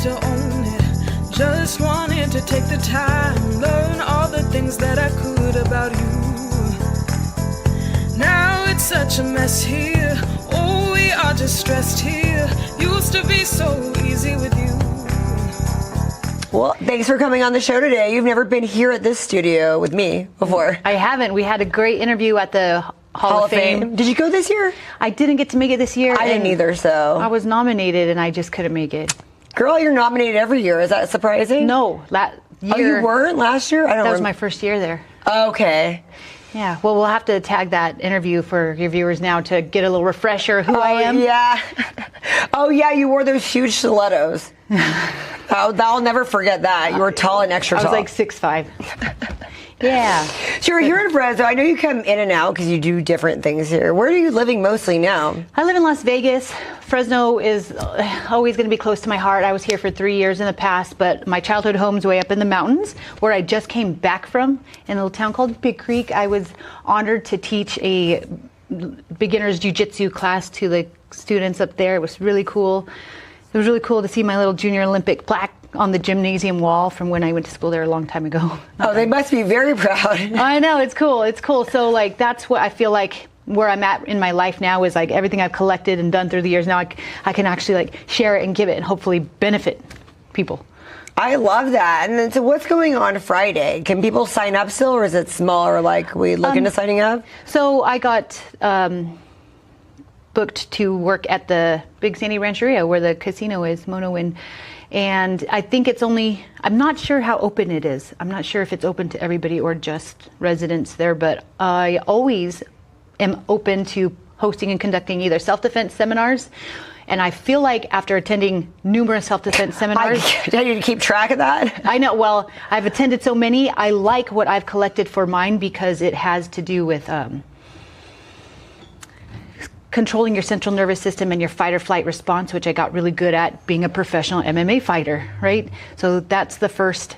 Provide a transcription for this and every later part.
to own it. Just wanted to take the time, learn all the things that I could about you. Now it's such a mess here. Oh, we are just stressed here. Used to be so easy with you. Well, thanks for coming on the show today. You've never been here at this studio with me before. I haven't. We had a great interview at the Hall of Fame. Did you go this year? I didn't get to make it this year. I didn't either, so. I was nominated and I just couldn't make it. Girl, you're nominated every year. Is that surprising? No. That year. Oh, you weren't last year? That was my first year there. Okay. Yeah, well, we'll have to tag that interview for your viewers now to get a little refresher who I am. Yeah. Oh, yeah, you wore those huge stilettos. I'll never forget that. You were tall and extra tall. I was like 6'5". Yeah. So you're here in Fresno. I know you come in and out because you do different things here. Where are you living mostly now? I live in Las Vegas. Fresno is always going to be close to my heart. I was here for 3 years in the past, but my childhood home's way up in the mountains, where I just came back from, in a little town called Big Creek. I was honored to teach a beginner's jiu-jitsu class to the students up there. It was really cool. It was really cool to see my little junior Olympic plaque on the gymnasium wall from when I went to school there a long time ago. Oh, they must be very proud. I know, it's cool. It's cool. So like that's what I feel like where I'm at in my life now is like everything I've collected and done through the years. Now I can actually like share it and give it and hopefully benefit people. I love that. And then, so what's going on Friday? Can people sign up still, or is it small, or like we look into signing up? So I got booked to work at the Big Sandy Rancheria where the casino is, Mono Inn. And I think it's only, I'm not sure how open it is. I'm not sure if it's open to everybody or just residents there, but I always am open to hosting and conducting either self-defense seminars. And I feel like after attending numerous self-defense seminars. I need to keep track of that. I know. Well, I've attended so many. I like what I've collected for mine because it has to do with controlling your central nervous system and your fight or flight response, which I got really good at being a professional MMA fighter, right? So that's the first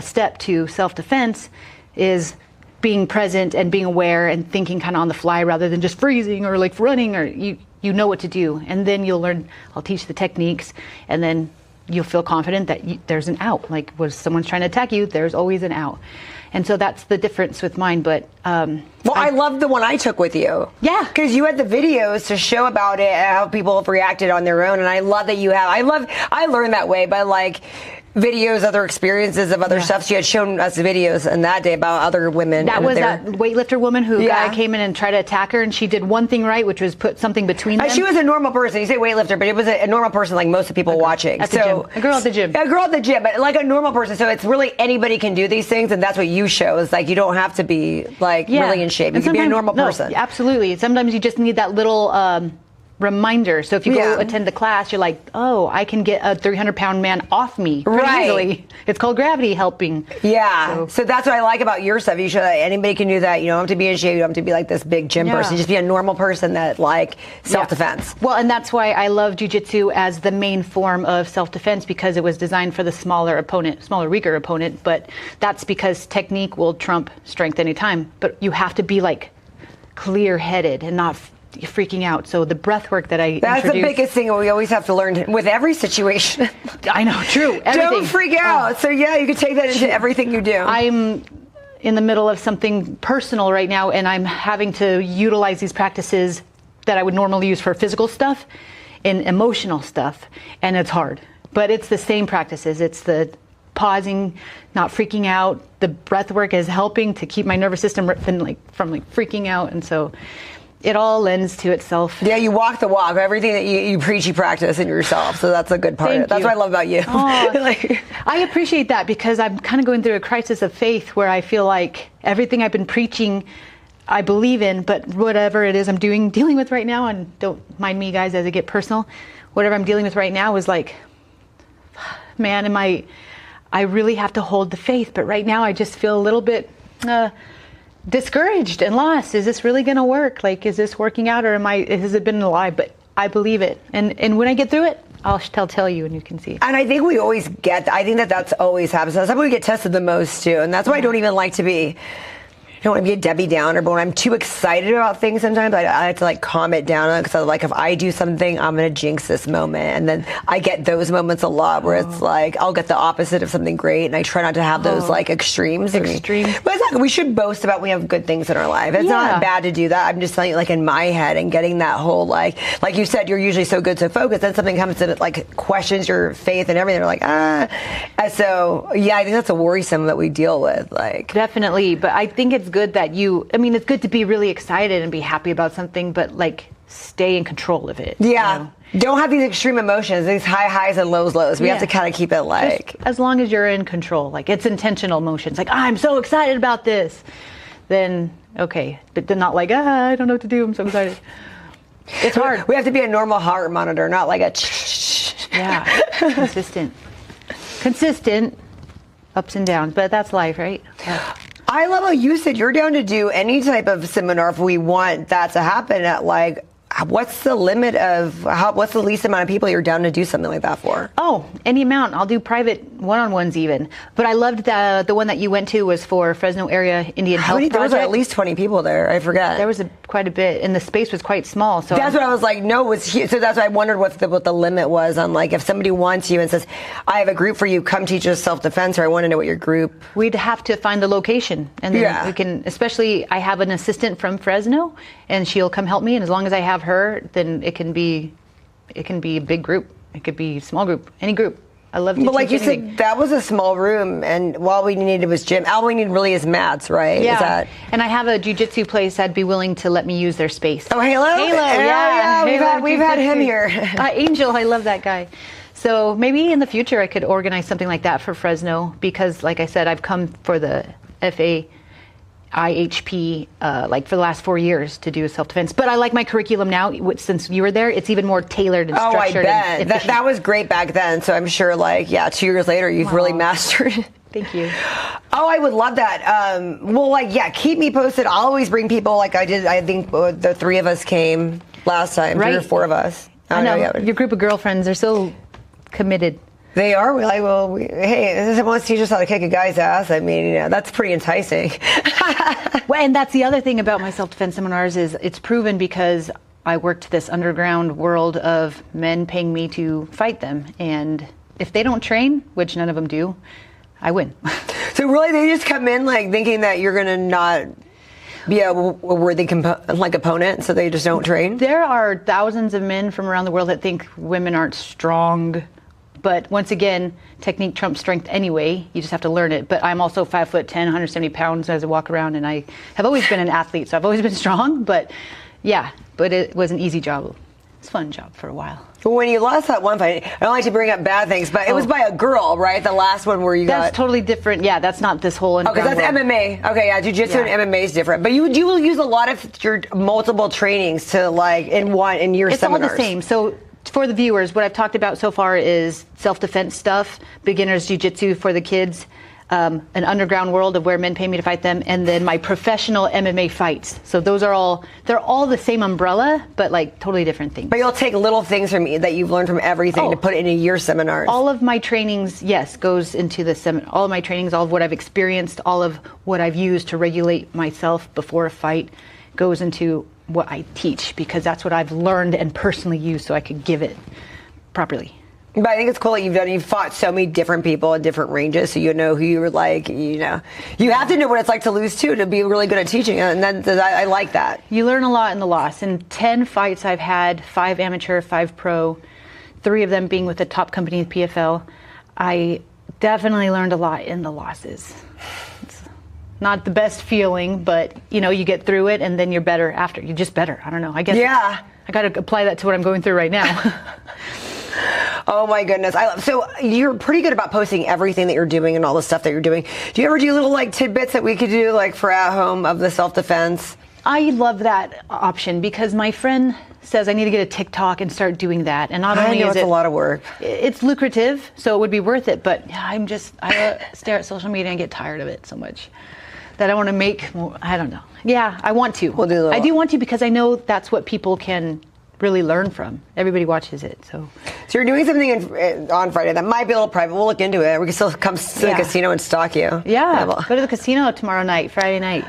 step to self-defense, is being present and being aware and thinking kind of on the fly rather than just freezing or like running, or you know what to do. And then you'll learn, I'll teach the techniques, and then you'll feel confident that there's an out. Like when someone's trying to attack you, there's always an out. And so that's the difference with mine. But well, I love the one I took with you. Yeah, because you had the videos to show about it and how people have reacted on their own. And I love that you have. I learned that way by like videos, other experiences of other stuff. She had shown us videos on that day about other women. That was that weightlifter woman who guy came in and tried to attack her, and she did one thing right, which was put something between them. She was a normal person. You say weightlifter, but it was a normal person like most of the people watching. At the gym. A girl at the gym. A girl at the gym, but like a normal person. So it's really anybody can do these things, and that's what you show. Is like you don't have to be like really in shape. You can be a normal person. Absolutely. Sometimes you just need that little reminder. So if you go attend the class, you're like, oh, I can get a 300-pound man off me pretty easily. It's called gravity helping. Yeah. So that's what I like about your stuff. You show that anybody can do that. You don't have to be in shape. You don't have to be like this big gym person. Just be a normal person that like self-defense. Well, and that's why I love jiu-jitsu as the main form of self-defense, because it was designed for the smaller, weaker opponent. But that's because technique will trump strength anytime. But you have to be like clear-headed and not freaking out. So the breath work that I That's the biggest thing we always have to learn with every situation. I know, true. Everything. Don't freak out. So yeah, you can take that into everything you do. I'm in the middle of something personal right now, and I'm having to utilize these practices that I would normally use for physical stuff in emotional stuff, and it's hard. But it's the same practices. It's the pausing, not freaking out. The breath work is helping to keep my nervous system from freaking out, and so it all lends to itself. Yeah, you walk the walk. Everything that you preach, you practice in yourself. So that's a good part of it. That's what I love about you. I appreciate that, because I'm kind of going through a crisis of faith where I feel like everything I've been preaching, I believe in, but whatever it is I'm dealing with right now, and don't mind me, guys, as I get personal, whatever I'm dealing with right now is like, man, I really have to hold the faith. But right now I just feel a little bit discouraged and lost. Is this really going to work? Like, is this working out, or has it been a lie? But I believe it. And when I get through it, I'll tell you, and you can see. And I think we always I think that's always happens. That's how we get tested the most too. And that's why I don't even like to be don't want to be a Debbie Downer, but when I'm too excited about things, sometimes I have to like calm it down because like if I do something, I'm gonna jinx this moment, and then I get those moments a lot where it's like I'll get the opposite of something great, and I try not to have those like extremes. But it's not, we should boast about we have good things in our life. It's not bad to do that. I'm just telling you, like in my head, and getting that whole like you said, you're usually so good, so focused. Then something comes that like questions your faith and everything. You're like And so yeah, I think that's a worrisome that we deal with. Like definitely, but I think it's good that it's good to be really excited and be happy about something, but like stay in control of it. Yeah. Don't have these extreme emotions, these high highs and lows. We have to kind of keep it like. Just as long as you're in control, like it's intentional emotions. Like, I'm so excited about this. Then, okay. But then not like, I don't know what to do. I'm so excited. It's hard. We have to be a normal heart monitor, not like a. Yeah. Consistent. Ups and downs. But that's life, right? Yeah. I love how you said you're down to do any type of seminar if we want that to happen at like, what's the limit of what's the least amount of people you're down to do something like that for? Oh, any amount. I'll do private one-on-ones even. But I loved the one that you went to was for Fresno Area Indian Health Project. There was at least 20 people there. I forget. There was quite a bit, and the space was quite small. So that's what I was like. No, it was huge. So that's why I wondered what the limit was on like if somebody wants you and says, "I have a group for you. Come teach us self-defense," or I want to know what your group. We'd have to find the location, and then we can. Especially, I have an assistant from Fresno, and she'll come help me. And as long as I have her, then it can be a big group. It could be a small group, any group. I love to But like you anything. said, that was a small room, and all we needed was gym. All we need really is mats, right? Yeah. And I have a jiu-jitsu place that'd be willing to let me use their space. Oh, Halo? Yeah. We've had him here. Angel, I love that guy. So maybe in the future I could organize something like that for Fresno because, like I said, I've come for the IHP like for the last 4 years to do self-defense, but I like my curriculum now. Since you were there, it's even more tailored and structured. Oh, I bet that was great back then. So I'm sure, like, 2 years later, you've really mastered it. Thank you. Oh, I would love that. Keep me posted. I'll always bring people like I did. I think the three of us came last time, right. 3 or 4 of us. I know. Your group of girlfriends are so committed. They are. We're like, hey, someone wants to teach us how to kick a guy's ass. I mean, that's pretty enticing. Well, and that's the other thing about my self-defense seminars is it's proven because I worked this underground world of men paying me to fight them. And if they don't train, which none of them do, I win. So really, they just come in like thinking that you're going to not be a worthy opponent, so they just don't train? There are thousands of men from around the world that think women aren't strong. But once again, technique trumps strength anyway. You just have to learn it. But I'm also 5'10", 170 pounds as I walk around, and I have always been an athlete, so I've always been strong. But it was an easy job. It's a fun job for a while. When you lost that one fight, I don't like to bring up bad things, but it was by a girl, right? The last one where you That's totally different. Yeah, that's not this whole underground that's world. MMA. Okay, yeah, jiu-jitsu and MMA is different. But you will use a lot of your multiple trainings to like in your It's seminars. all the same. So for the viewers, what I've talked about so far is self-defense stuff, beginner's jiu-jitsu for the kids, an underground world of where men pay me to fight them, and then my professional MMA fights. So they're all the same umbrella, but like totally different things. But you'll take little things from that you've learned from everything to put into your seminars. All of my trainings, yes, goes into the seminar. All of my trainings, all of what I've experienced, all of what I've used to regulate myself before a fight goes into what I teach, because that's what I've learned and personally used so I could give it properly. But I think it's cool that you've fought so many different people in different ranges, so you know who you're like, you have to know what it's like to lose too, to be really good at teaching, and then I like that. You learn a lot in the loss. In 10 fights I've had, 5 amateur, 5 pro, 3 of them being with the top company, PFL, I definitely learned a lot in the losses. It's not the best feeling, but you get through it and then you're better after. You're just better. I don't know. I guess I got to apply that to what I'm going through right now. Oh my goodness. So you're pretty good about posting everything that you're doing and all the stuff that you're doing. Do you ever do little like tidbits that we could do like for at home of the self-defense? I love that option because my friend says I need to get a TikTok and start doing that. And not only is it's a lot of work. It's lucrative, so it would be worth it. But I stare at social media and get tired of it so much that I want to make more. I don't know. Yeah, I want to. We'll do I do want to because I know that's what people can really learn from. Everybody watches it, so. So you're doing something on Friday that might be a little private. We'll look into it. We can still come to the casino and stalk you. Yeah, go to the casino tomorrow night, Friday night.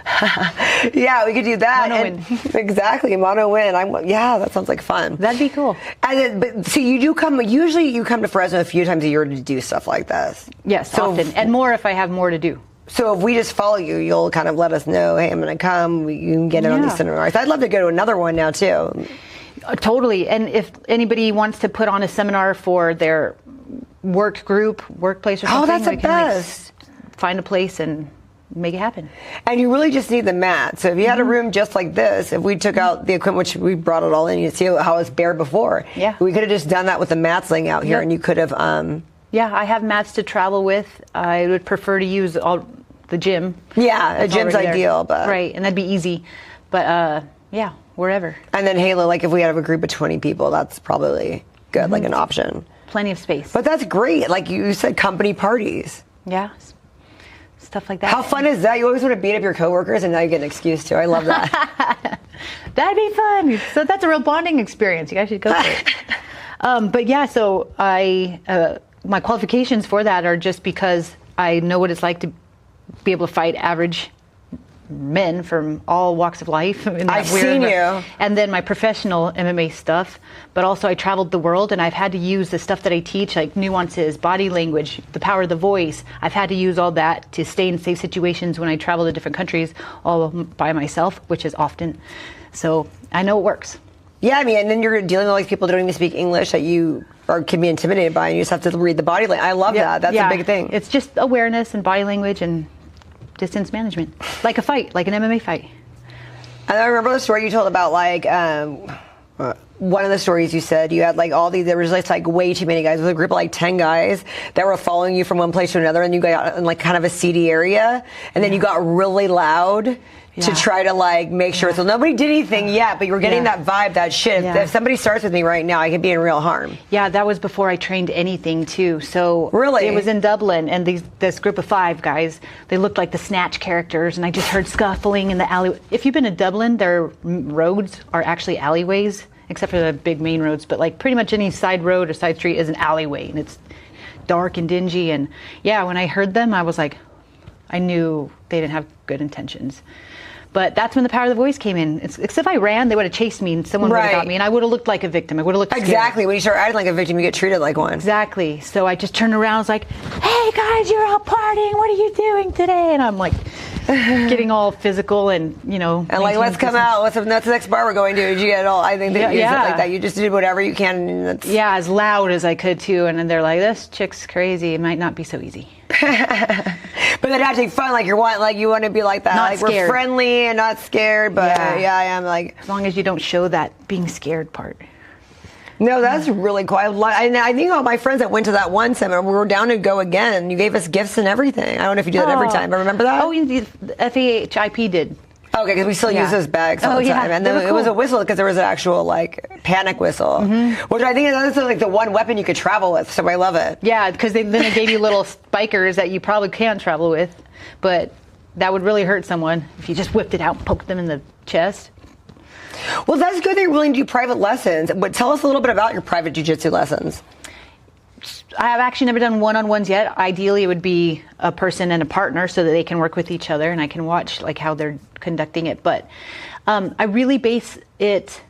Yeah, we could do that. Mono-win. Exactly, mono-win. Yeah, that sounds like fun. That'd be cool. But so you do come, usually you come to Fresno a few times a year to do stuff like this. Yes, often. And more if I have more to do. So if we just follow you, you'll kind of let us know, hey, I'm going to come. You can get in on these seminars. I'd love to go to another one now, too. Totally. And if anybody wants to put on a seminar for their work group, workplace or something, that's the we can best. Find a place and make it happen. And you really just need the mat. So if you had a room just like this, if we took out the equipment, which we brought it all in, you see how it was bare before. Yeah. We could have just done that with the mats laying out here, and you could have... Yeah, I have mats to travel with. I would prefer to use the gym. Yeah, a gym's ideal, but... Right, and that'd be easy. But, yeah, wherever. And then Halo, like if we have a group of 20 people, that's probably good, like an option. Plenty of space. But that's great. Like you said, company parties. Yeah, stuff like that. How fun is that? You always want to beat up your coworkers, and now you get an excuse to. I love that. That'd be fun. So that's a real bonding experience. You guys should go for it. But yeah, so my qualifications for that are just because I know what it's like to be able to fight average men from all walks of life. I've seen you. And then my professional MMA stuff, but also I traveled the world, and I've had to use the stuff that I teach, like nuances, body language, the power of the voice. I've had to use all that to stay in safe situations when I travel to different countries all by myself, which is often. So I know it works. Yeah, I mean, and then you're dealing with all these people that don't even speak English that you can be intimidated by, and you just have to read the body language. I love that. That's a big thing. It's just awareness and body language and distance management, like a fight, like an MMA fight. And I remember the story you told about, like, one of the stories you said you had, like, all these, there was just, like, way too many guys. It was a group of, like, 10 guys that were following you from one place to another, and you got in, like, kind of a seedy area, and then you got really loud to try to, like, make sure. So nobody did anything yet, but you were getting that vibe, that shit. If somebody starts with me right now, I could be in real harm. Yeah, that was before I trained anything, too. So really, it was in Dublin, and this group of 5 guys, they looked like the Snatch characters, and I just heard scuffling in the alley. If you've been to Dublin, their roads are actually alleyways, except for the big main roads, but like pretty much any side road or side street is an alleyway, and it's dark and dingy. And yeah, when I heard them, I was like, I knew they didn't have good intentions. But that's when the power of the voice came in. Except if I ran, they would have chased me, and someone would have got me, and I would have looked like a victim. I would have looked scared. Exactly. When you start acting like a victim, you get treated like one. Exactly. So I just turned around. I was like, "Hey guys, you're all partying. What are you doing today?" And I'm like, getting all physical and and like, let's come out. What's the next bar we're going to? Did you get it all? I think that you use it like that. You just did whatever you can. And as loud as I could too. And then they're like, "This chick's crazy. It might not be so easy." But then actually fun, like you want to be like that. Not like scared. We're friendly and not scared, but I am like, as long as you don't show that being scared part. No, that's really cool. I think all my friends that went to that one seminar, we were down to go again. You gave us gifts and everything. I don't know if you do that every time. Remember that? Oh, the FAHIP did. Okay, because we still use those bags all the time. And then it was a whistle because there was an actual like panic whistle, which I think is like the one weapon you could travel with. So I love it. Yeah, because then they gave you little spikers that you probably can't travel with, but that would really hurt someone if you just whipped it out and poked them in the chest. Well, that's good that you're willing to do private lessons. But tell us a little bit about your private jiu-jitsu lessons. I have actually never done one-on-ones yet. Ideally, it would be a person and a partner so that they can work with each other and I can watch like how they're conducting it. But I really base it.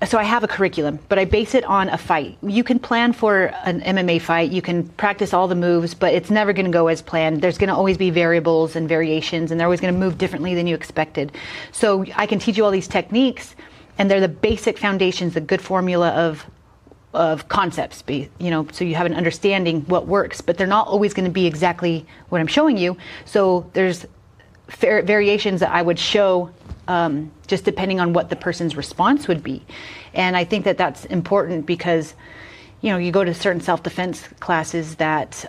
So I have a curriculum, but I base it on a fight. You can plan for an MMA fight. You can practice all the moves, but it's never going to go as planned. There's going to always be variables and variations, and they're always going to move differently than you expected. So I can teach you all these techniques, and they're the basic foundations, the good formula of concepts, so you have an understanding what works, but they're not always going to be exactly what I'm showing you. So there's variations that I would show just depending on what the person's response would be. And I think that that's important because, you go to certain self-defense classes that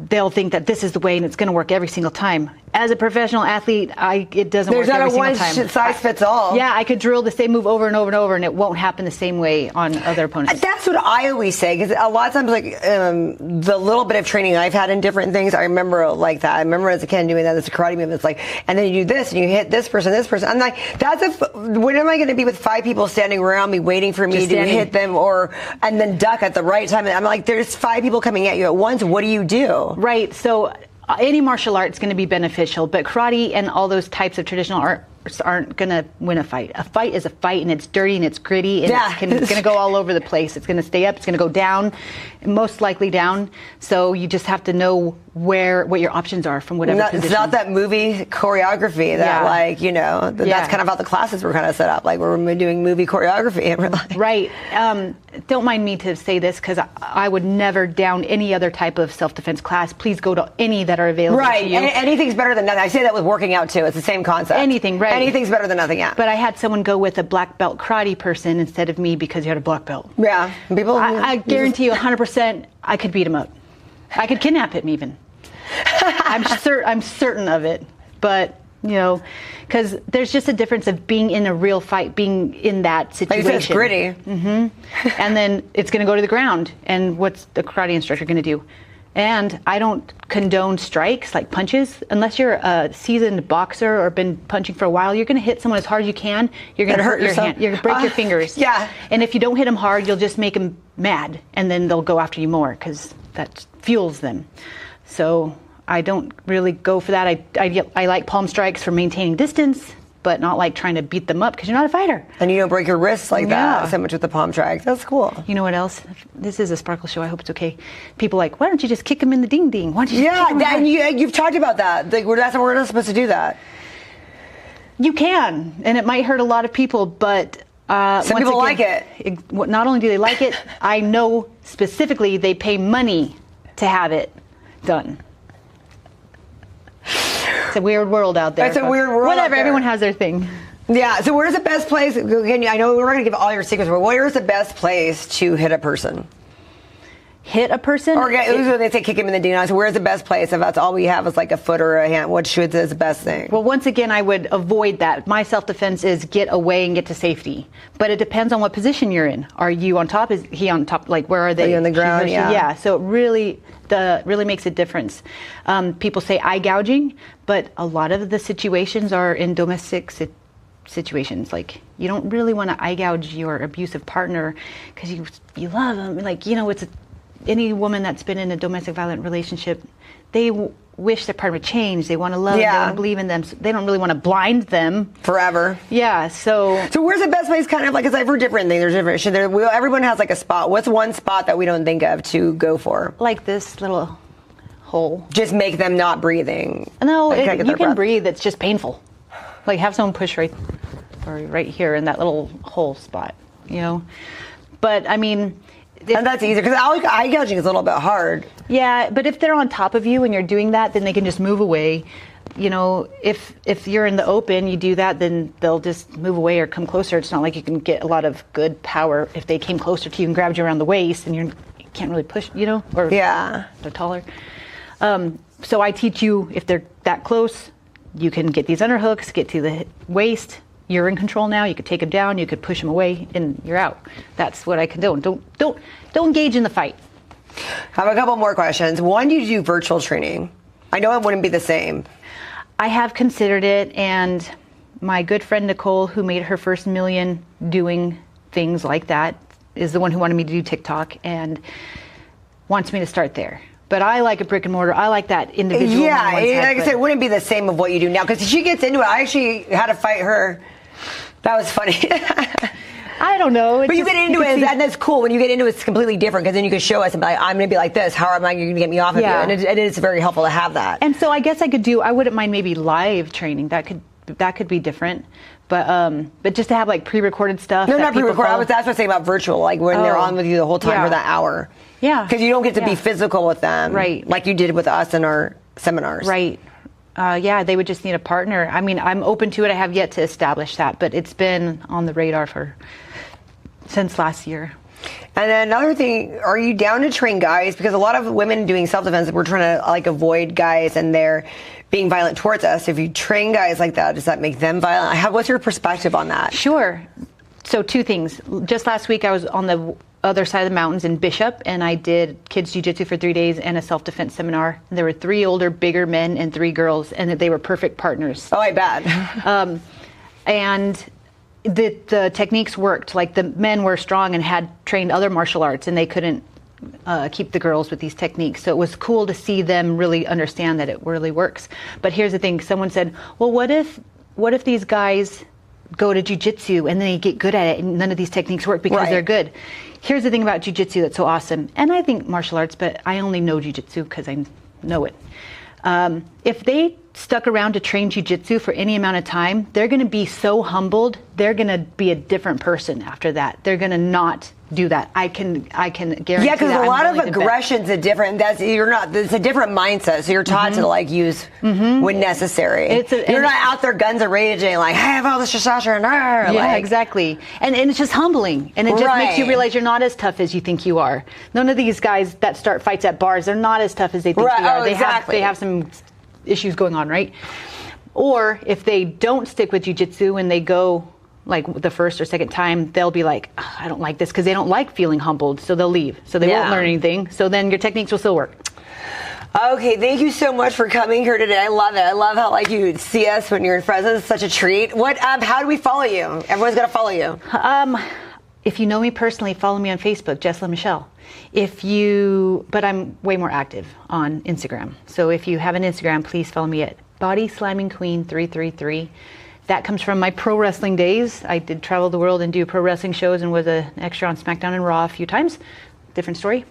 they'll think that this is the way and it's going to work every single time. as a professional athlete, it doesn't There's work not every a single time. one size fits all. Yeah, I could drill the same move over and over and over, and it won't happen the same way on other opponents. That's what I always say, because a lot of times, like, the little bit of training I've had in different things, I remember like that. I remember as a kid doing that. It's a karate move. It's like, and then you do this, and you hit this person. I'm like, when am I going to be with 5 people standing around me waiting for me to hit them, and then duck at the right time? And I'm like, there's 5 people coming at you at once. What do you do? Right. So any martial art is going to be beneficial, but karate and all those types of traditional arts aren't going to win a fight. A fight is a fight, and it's dirty, and it's gritty, and it's going to go all over the place. It's going to stay up, it's going to go down, most likely down. So you just have to know what your options are from whatever position. It's not that movie choreography that, that's kind of how the classes were kind of set up. Like, we're doing movie choreography. And we're like, right. Don't mind me to say this, because I would never down any other type of self-defense class. Please go to any that are available to you. Right. Anything's better than nothing. I say that with working out, too. It's the same concept. Anything, right. Anything's better than nothing, yeah. But I had someone go with a black belt karate person instead of me because you had a black belt. Yeah. I guarantee you 100% I could beat him up. I could kidnap him even. I'm certain of it. But, because there's just a difference of being in a real fight, being in that situation. Like you said, it's gritty. Mm-hmm. And then it's going to go to the ground. And what's the karate instructor going to do? And I don't condone strikes, like punches, unless you're a seasoned boxer or been punching for a while. You're going to hit someone as hard as you can. You're going to hurt your hand. You're going to break your fingers. Yeah. And if you don't hit them hard, you'll just make them mad, and then they'll go after you more because that fuels them. So I don't really go for that. I like palm strikes for maintaining distance, but not like trying to beat them up because you're not a fighter. And you don't break your wrists like that so much with the palm strike. That's cool. You know what else? This is a Sparkle show. I hope it's okay. People are like, why don't you just kick them in the ding ding? Why don't you just kick them and you've talked about that. Like, we're not supposed to do that. You can, and it might hurt a lot of people, but some people like it. Not only do they like it, I know specifically they pay money to have it done. It's a weird world out there. It's a weird world. Whatever, everyone has their thing. Yeah. So where's the best place? Again, I know we're not going to give all your secrets, but where's the best place to hit a person? Hit a person? Or they say kick him in the ding. So where's the best place? If that's all we have is like a foot or a hand, what is the best thing? Well, once again, I would avoid that. My self-defense is get away and get to safety. But it depends on what position you're in. Are you on top? Is he on top? Like, where are they? Are you on the ground? Yeah. So it really makes a difference. People say eye gouging, but a lot of the situations are in domestic situations. Like, you don't really want to eye gouge your abusive partner because you love them. Like, it's any woman that's been in a domestic violent relationship, they wish their partner would change. They want to love them. They want to believe in them. So they don't really want to blind them forever. Yeah. So where's the best place? Kind of like, because I've heard different things. There's different. Everyone has like a spot. What's one spot that we don't think of to go for? Like this little hole. Just make them not breathing. No, you can breathe. It's just painful. Like, have someone push right here in that little hole spot. But I mean. And that's easier, because eye gouging is a little bit hard. Yeah, but if they're on top of you and you're doing that, then they can just move away. If you're in the open, you do that, then they'll just move away or come closer. It's not like you can get a lot of good power if they came closer to you and grabbed you around the waist, and you can't really push, or they're taller. So I teach you, if they're that close, you can get these underhooks, get to the waist. You're in control now. You could take them down. You could push them away, and you're out. That's what I condone. Don't engage in the fight. I have a couple more questions. One, do you do virtual training? I know it wouldn't be the same. I have considered it, and my good friend Nicole, who made her first $1 million doing things like that, is the one who wanted me to do TikTok and wants me to start there. But I like a brick and mortar. I like that individual. Yeah, like I said, it wouldn't be the same of what you do now, because she gets into it. I actually had to fight her. That was funny. I don't know. But you get into it, and that's cool. When you get into it, it's completely different, because then you can show us and be like, I'm going to be like this. How am I going to get me off of you? And it is very helpful to have that. And so I guess I wouldn't mind maybe live training. That could be different. But just to have like pre-recorded stuff. No, not pre-recorded. That's what I'm saying about virtual, like when they're on with you the whole time for that hour. Yeah. Because you don't get to be physical with them. Right. Like you did with us in our seminars. Right. They would just need a partner. I mean, I'm open to it. I have yet to establish that, but it's been on the radar since last year. And then another thing, are you down to train guys? Because a lot of women doing self-defense, we're trying to like avoid guys and they're being violent towards us. If you train guys like that, does that make them violent? What's your perspective on that? Sure. So 2 things. Just last week, I was on the other side of the mountains in Bishop, and I did kids jiu-jitsu for 3 days and a self-defense seminar. There were 3 older, bigger men and 3 girls, and they were perfect partners. Oh, I bet. And the techniques worked. Like the men were strong and had trained other martial arts, and they couldn't keep the girls with these techniques. So it was cool to see them really understand that it really works. But here's the thing. Someone said, well, what if these guys go to jiu-jitsu and then they get good at it and none of these techniques work because they're good? Here's the thing about jiu-jitsu that's so awesome. And I think martial arts, but I only know jiu-jitsu because I know it. If they stuck around to train jiu-jitsu for any amount of time, they're going to be so humbled. They're going to be a different person after that. They're going to not do that. I can guarantee. Yeah, because a lot of aggression's a different. It's a different mindset. So you're taught to like use when necessary. You're not out there guns a raging like, hey, I have all this testosterone. Yeah, exactly. And it's just humbling, and it just makes you realize you're not as tough as you think you are. None of these guys that start fights at bars, they're not as tough as they think they are. They have some issues going on, right? Or if they don't stick with jiu-jitsu and they go like the first or second time, they'll be like, oh, I don't like this, because they don't like feeling humbled, so they'll leave. So they won't learn anything. So then your techniques will still work. Okay, thank you so much for coming here today. I love it. I love how like you see us when you're in Fresno. It's such a treat. How do we follow you? Everyone's got to follow you. If you know me personally, follow me on Facebook, Jeslen Mishelle. But I'm way more active on Instagram. So if you have an Instagram, please follow me at Body Slamming Queen 333. That comes from my pro wrestling days. I did travel the world and do pro wrestling shows and was an extra on SmackDown and Raw a few times. Different story,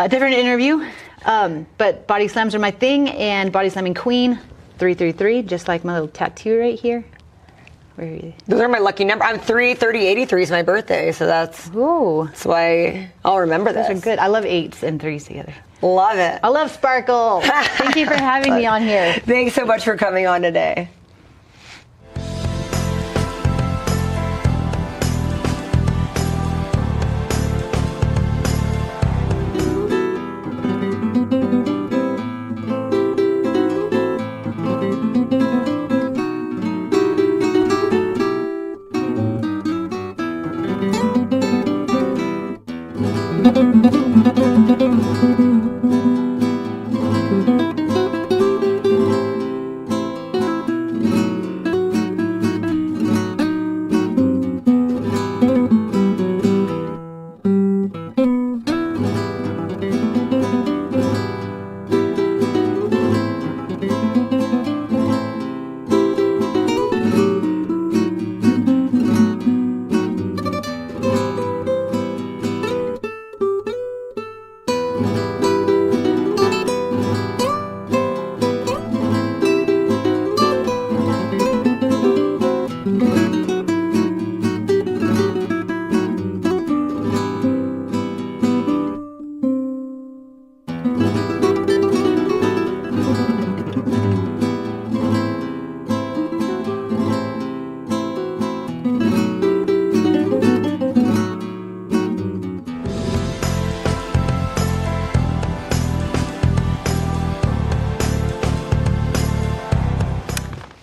different interview. But body slams are my thing, and Body Slamming Queen 333, just like my little tattoo right here. Where are you? Those are my lucky number. I'm 3/30/83 is my birthday, so that's why I'll remember this. Those are good. I love 8s and 3s together. Love it. I love Sparkle. Thank you for having me on here. Thanks so much for coming on today.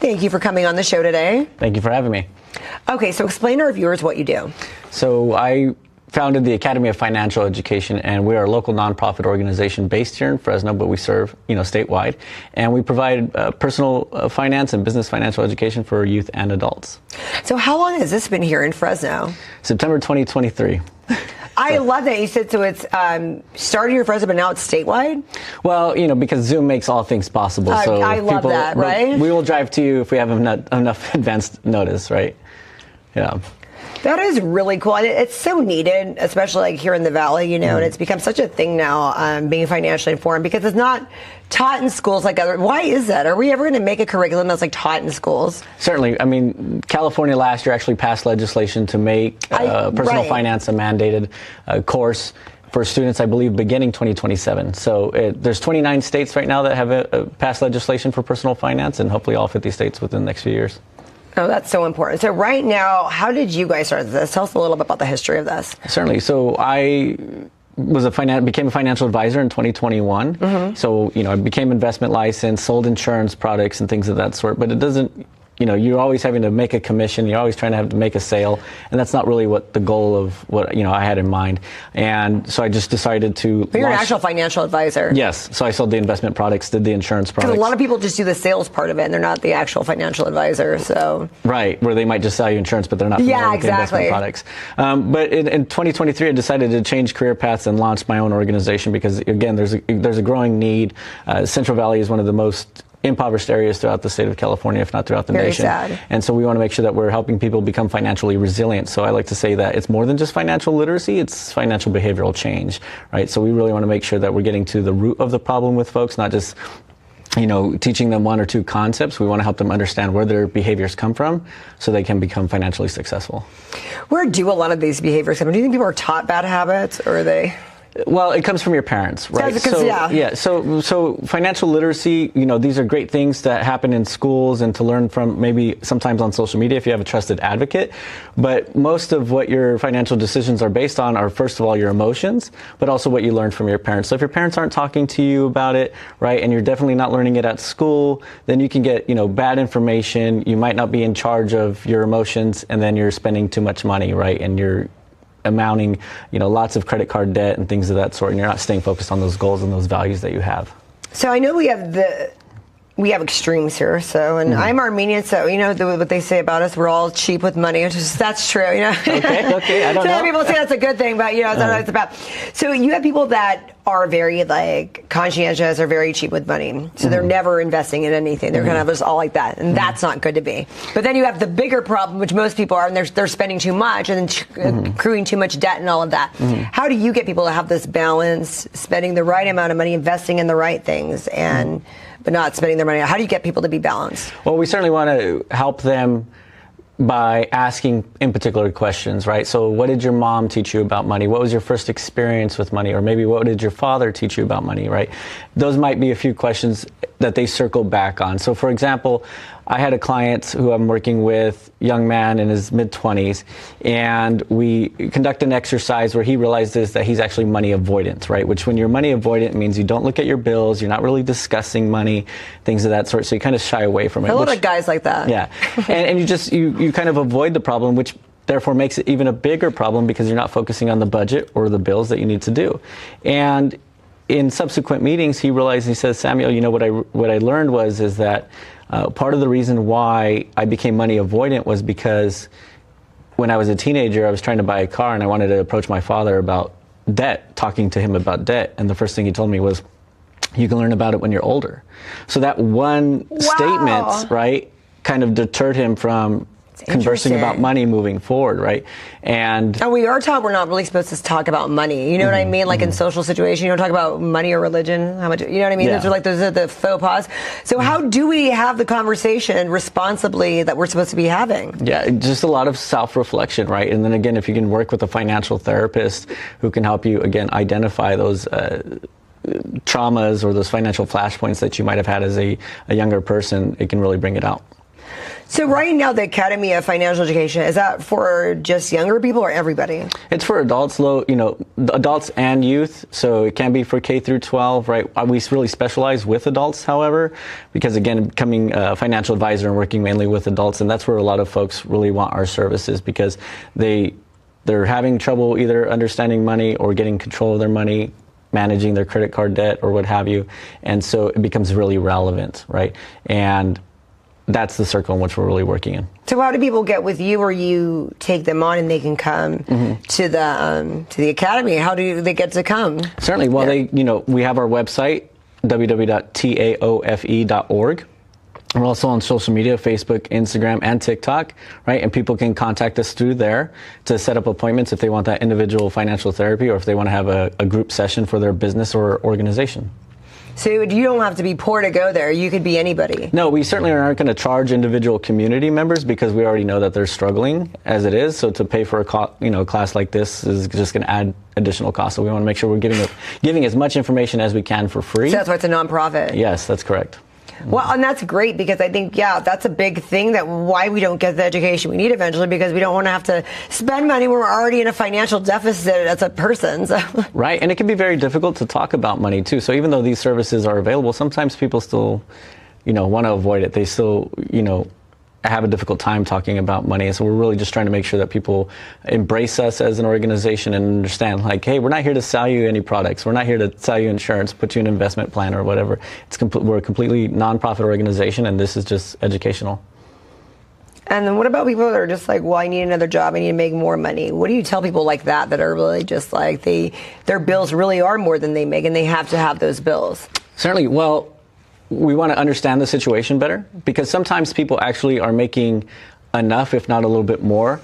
Thank you for coming on the show today. Thank you for having me. Okay, so explain to our viewers what you do. So I founded the Academy of Financial Education, and we are a local nonprofit organization based here in Fresno, but we serve, statewide, and we provide personal finance and business financial education for youth and adults. So how long has this been here in Fresno? September 2023. I love that you said so. It's started here in Fresno, but now it's statewide. Well, because Zoom makes all things possible. So I love that, right? We will drive to you if we have enough advanced notice, right? Yeah. That is really cool. And it's so needed, especially like here in the Valley, and it's become such a thing now, being financially informed, because it's not taught in schools like other. Why is that? Are we ever going to make a curriculum that's like taught in schools? Certainly. I mean, California last year actually passed legislation to make personal finance a mandated course for students, I believe, beginning 2027. So there's 29 states right now that have passed legislation for personal finance, and hopefully all 50 states within the next few years. Oh, that's so important. So right now, how did you guys start this? Tell us a little bit about the history of this. Certainly. So I became a financial advisor in 2021. So, I became investment licensed, sold insurance products and things of that sort, but it doesn't, you're always having to make a commission. You're always trying to have to make a sale. And that's not really what the goal of what, I had in mind. And so I just decided to But you're an actual financial advisor. Yes. So I sold the investment products, did the insurance products. Because a lot of people just do the sales part of it, and they're not the actual financial advisor. So right, where they might just sell you insurance, but they're not familiar with the investment products. But in 2023, I decided to change career paths and launch my own organization because, again, there's a growing need. Central Valley is one of the most impoverished areas throughout the state of California, if not throughout the nation. Sad. And so we want to make sure that we're helping people become financially resilient. So I like to say that it's more than just financial literacy, it's financial behavioral change, right? So we really want to make sure that we're getting to the root of the problem with folks, not just teaching them one or two concepts. We want to help them understand where their behaviors come from so they can become financially successful. Where do a lot of these behaviors come from? Do you think people are taught bad habits, or are they? Well, it comes from your parents, right? So financial literacy, these are great things that happen in schools and to learn from, maybe sometimes on social media if you have a trusted advocate. But most of what your financial decisions are based on are, first of all, your emotions, but also what you learned from your parents. So if your parents aren't talking to you about it, right, and you're definitely not learning it at school, then you can get, bad information. You might not be in charge of your emotions, and then you're spending too much money, right? And you're amounting, lots of credit card debt and things of that sort, and you're not staying focused on those goals and those values that you have. So I know we have extremes here. So, and I'm Armenian, so what they say about us, we're all cheap with money. That's true. Okay. I don't know. Some people say that's a good thing, but that's not what it's about. So you have people that are very conscientious or very cheap with money. So they're never investing in anything. They're kind of just all like that, and that's not good to be. But then you have the bigger problem, which most people are, and they're spending too much and then accruing too much debt and all of that. How do you get people to have this balance, spending the right amount of money, investing in the right things, but not spending their money? How do you get people to be balanced? Well, we certainly want to help them by asking in particular questions, right? So what did your mom teach you about money? What was your first experience with money? Or maybe what did your father teach you about money, right? Those might be a few questions that they circle back on. So for example, I had a client who I'm working with, young man in his mid-20s, and we conduct an exercise where he realizes that he's actually money avoidant, right? Which, when you're money avoidant, means you don't look at your bills, you're not really discussing money, things of that sort, so you kind of shy away from it. A lot of guys like that. Yeah, and you kind of avoid the problem, which therefore makes it even a bigger problem because you're not focusing on the budget or the bills that you need to do. And in subsequent meetings, he realized, he says, Samuel, what I learned is that part of the reason why I became money avoidant was because when I was a teenager, I was trying to buy a car and I wanted to approach my father about debt, talking to him about debt. And the first thing he told me was, you can learn about it when you're older. So that one statement, right, kind of deterred him from conversing about money moving forward, right? And we are taught we're not really supposed to talk about money. You know what I mean? Like in social situations, you don't talk about money or religion. How much? You know what I mean? Yeah. Those are the faux pas. So how do we have the conversation responsibly that we're supposed to be having? Yeah, just a lot of self-reflection, right? And then again, if you can work with a financial therapist who can help you, again, identify those traumas or those financial flashpoints that you might have had as a younger person, it can really bring it out. So right now, the Academy of Financial Education, is that for just younger people or everybody? It's for adults, adults and youth. So it can be for K through 12, right? We really specialize with adults, however, because again, becoming a financial advisor and working mainly with adults, and that's where a lot of folks really want our services because they're having trouble either understanding money or getting control of their money, managing their credit card debt or what have you. And so it becomes really relevant, right? And that's the circle in which we're really working in. So how do people get with you, or you take them on and they can come to the Academy? How do they get to come? Certainly. Well, we have our website, www.taofe.org. We're also on social media, Facebook, Instagram, and TikTok, right? And people can contact us through there to set up appointments if they want that individual financial therapy or if they want to have a group session for their business or organization. So you don't have to be poor to go there. You could be anybody. No, we certainly aren't going to charge individual community members because we already know that they're struggling as it is. So to pay for a class like this is just going to add additional cost. So we want to make sure we're giving as much information as we can for free. So that's why it's a nonprofit. Yes, that's correct. Well, and that's great because I think, that's a big thing that why we don't get the education we need eventually, because we don't want to have to spend money when we're already in a financial deficit as a person. So. Right. And it can be very difficult to talk about money too. So even though these services are available, sometimes people still, want to avoid it. They still, have a difficult time talking about money. And so we're really just trying to make sure that people embrace us as an organization and understand, like, hey, we're not here to sell you any products. We're not here to sell you insurance, put you in an investment plan or whatever. We're a completely nonprofit organization, and this is just educational. And then what about people that are just like, well, I need another job, I need to make more money? What do you tell people like that are really just like, their bills really are more than they make and they have to have those bills? Certainly. Well, we want to understand the situation better, because sometimes people actually are making enough, if not a little bit more.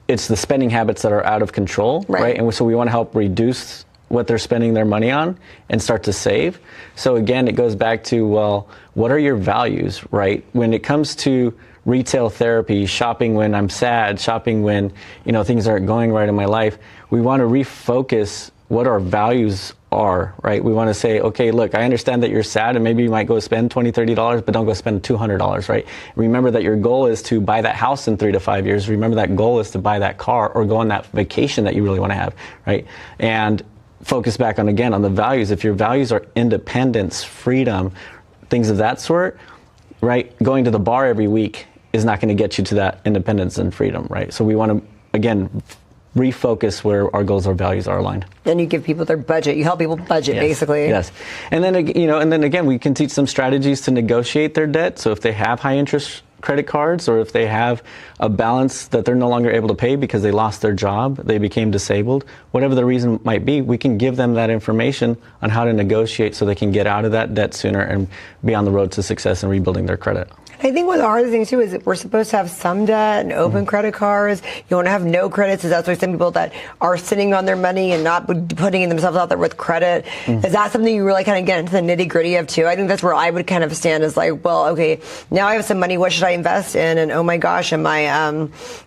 It's the spending habits that are out of control, right? And so we want to help reduce what they're spending their money on and start to save. So again, it goes back to, well, what are your values, right? When it comes to retail therapy, shopping when I'm sad, shopping when, things aren't going right in my life, we want to refocus what our values are, right? We want to say, okay, look, I understand that you're sad and maybe you might go spend $20, $30, but don't go spend $200, right? Remember that your goal is to buy that house in 3 to 5 years. Remember that goal is to buy that car or go on that vacation that you really want to have, right? And focus back on the values. If your values are independence, freedom, things of that sort, right? Going to the bar every week is not going to get you to that independence and freedom, right? So we want to, again, refocus where our goals, our values are aligned. And you give people their budget. You help people budget, basically. Yes. And then, again, we can teach them strategies to negotiate their debt. So if they have high interest credit cards, or if they have a balance that they're no longer able to pay because they lost their job, they became disabled, whatever the reason might be, we can give them that information on how to negotiate so they can get out of that debt sooner and be on the road to success and rebuilding their credit. I think one of the hardest things too is that we're supposed to have some debt and open credit cards. You want to have no credit, so that's why some people that are sitting on their money and not putting themselves out there with credit. Is that something you really kind of get into the nitty gritty of too? I think that's where I would kind of stand, is like, well, okay, now I have some money. What should I invest in? And oh my gosh, am I,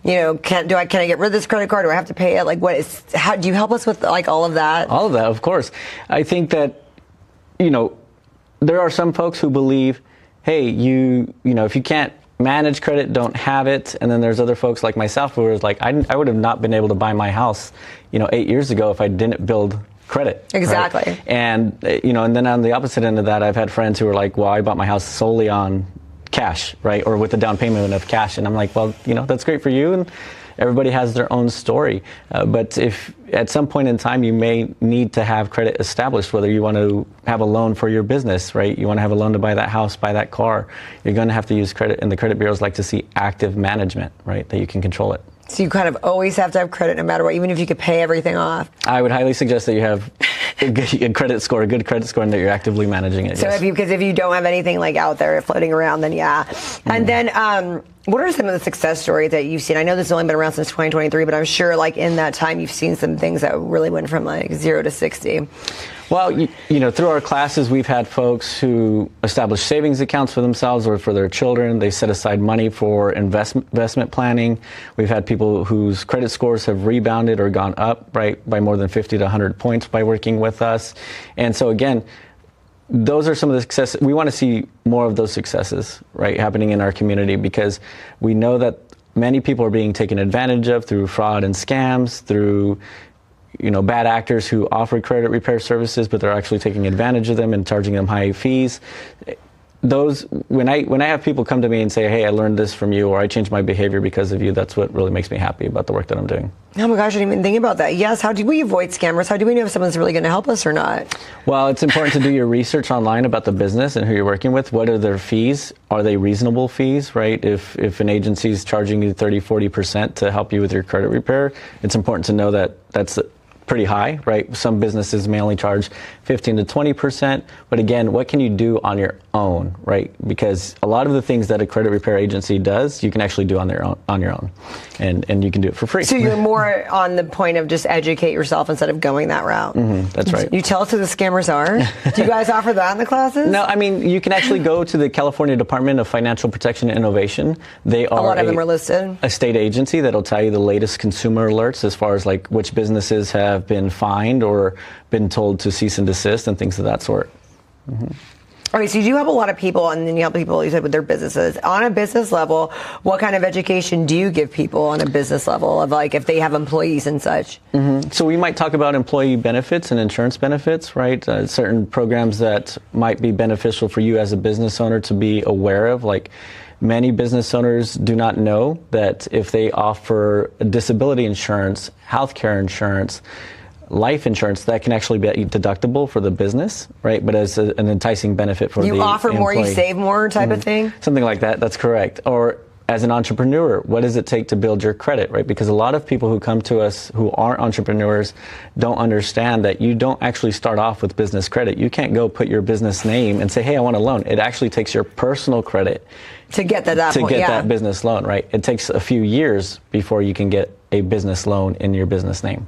can I get rid of this credit card? Do I have to pay it? Like, how do you help us with like all of that? All of that, of course. I think that, there are some folks who believe, hey, if you can't manage credit, don't have it. And then there's other folks like myself who are like, I would have not been able to buy my house, 8 years ago if I didn't build credit. Exactly. Right? And, and then on the opposite end of that, I've had friends who are like, well, I bought my house solely on cash, right? Or with a down payment of cash. And I'm like, well, that's great for you. And everybody has their own story. But if at some point in time you may need to have credit established, whether you want to have a loan for your business, right? You want to have a loan to buy that house, buy that car, you're going to have to use credit. And the credit bureaus like to see active management, right? That you can control it. So you kind of always have to have credit no matter what, even if you could pay everything off. I would highly suggest that you have a good credit score, and that you're actively managing it. So yes. if you don't have anything like out there floating around, then yeah. And then what are some of the success stories that you've seen? I know this has only been around since 2023, but I'm sure like in that time you've seen some things that really went from like 0 to 60. Well, through our classes, we've had folks who establish savings accounts for themselves or for their children. They set aside money for investment planning. We've had people whose credit scores have rebounded or gone up, right, by more than 50 to 100 points by working with us. And so, again, those are some of the successes. We want to see more of those successes, right, happening in our community, because we know that many people are being taken advantage of through fraud and scams, through bad actors who offer credit repair services, but they're actually taking advantage of them and charging them high fees. Those, when I have people come to me and say, hey, I learned this from you, or I changed my behavior because of you, that's what really makes me happy about the work that I'm doing. Oh my gosh, I didn't even think about that. Yes, how do we avoid scammers? How do we know if someone's really going to help us or not? Well, it's important to do your research online about the business and who you're working with. What are their fees? Are they reasonable fees, right? If an agency is charging you 30-40% to help you with your credit repair, it's important to know that that's pretty high, right? Some businesses may only charge 15 to 20%, but again, what can you do on your own, right? Because a lot of the things that a credit repair agency does, you can actually do on your own, and you can do it for free. So you're more on the point of just educate yourself instead of going that route. Mm-hmm, that's right. You tell us who the scammers are. Do you guys offer that in the classes? No, I mean, you can actually go to the California Department of Financial Protection and Innovation. They are a lot of them are listed. A state agency that'll tell you the latest consumer alerts as far as like which businesses have been fined or been told to cease and desist and things of that sort. Mm-hmm. Okay, so you do help a lot of people, and then you help people, you said, with their businesses. On a business level, what kind of education do you give people on a business level of, like, if they have employees and such? So we might talk about employee benefits and insurance benefits, right? Certain programs that might be beneficial for you as a business owner to be aware of. Like, many business owners do not know that if they offer disability insurance, healthcare insurance, life insurance, that can actually be deductible for the business, right? But as an enticing benefit for the employee. You offer more, you save more type of thing? Something like that, that's correct. Or as an entrepreneur, what does it take to build your credit, right? Because a lot of people who come to us who aren't entrepreneurs don't understand that you don't actually start off with business credit. You can't go put your business name and say, hey, I want a loan. It actually takes your personal credit to get that business loan, right? It takes a few years before you can get a business loan in your business name.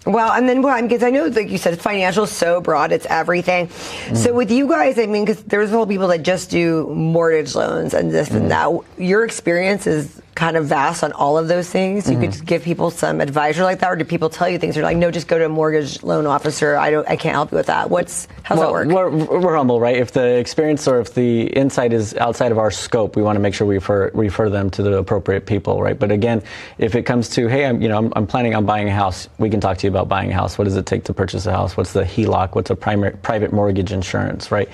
Well, and then, because I know, like you said, financial is so broad, it's everything. So with you guys, I mean, because there's a whole people that just do mortgage loans and this and that. Your experience is kind of vast on all of those things. You could give people some advisory like that, or do people tell you things? They're like, no, just go to a mortgage loan officer. I can't help you with that. How's that work? We're humble, right? If the experience or if the insight is outside of our scope, we want to make sure we refer them to the appropriate people, right? But again, if it comes to, hey, I'm planning on buying a house, we can talk to you about buying a house. What does it take to purchase a house? What's the HELOC? What's a private mortgage insurance, right?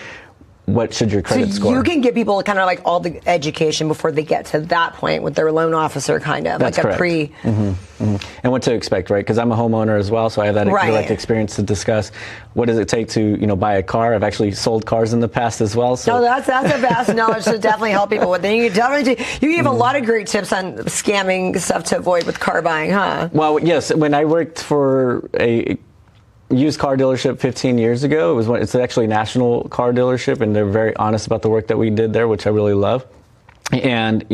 What should your credit score? You can give people kind of like all the education before they get to that point with their loan officer, kind of. That's like correct. And what to expect, right? Because I'm a homeowner as well, so I have that direct experience to discuss. What does it take to, buy a car? I've actually sold cars in the past as well. So no, that's a vast knowledge to definitely help people with. You give a lot of great tips on scamming stuff to avoid with car buying, huh? Well, yes. When I worked for a used car dealership 15 years ago, it's actually a national car dealership, and they're very honest about the work that we did there, which I really love. And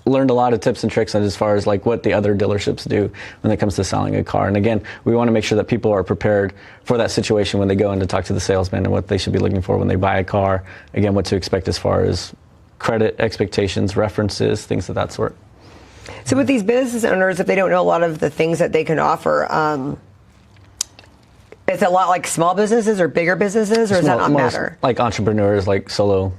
learned a lot of tips and tricks as far as like what the other dealerships do when it comes to selling a car. And again, we want to make sure that people are prepared for that situation when they go in to talk to the salesman, and what they should be looking for when they buy a car. Again, what to expect as far as credit expectations, references, things of that sort. So with these business owners, if they don't know a lot of the things that they can offer, is it a lot like small businesses or bigger businesses, or does that not matter? Like entrepreneurs, like solo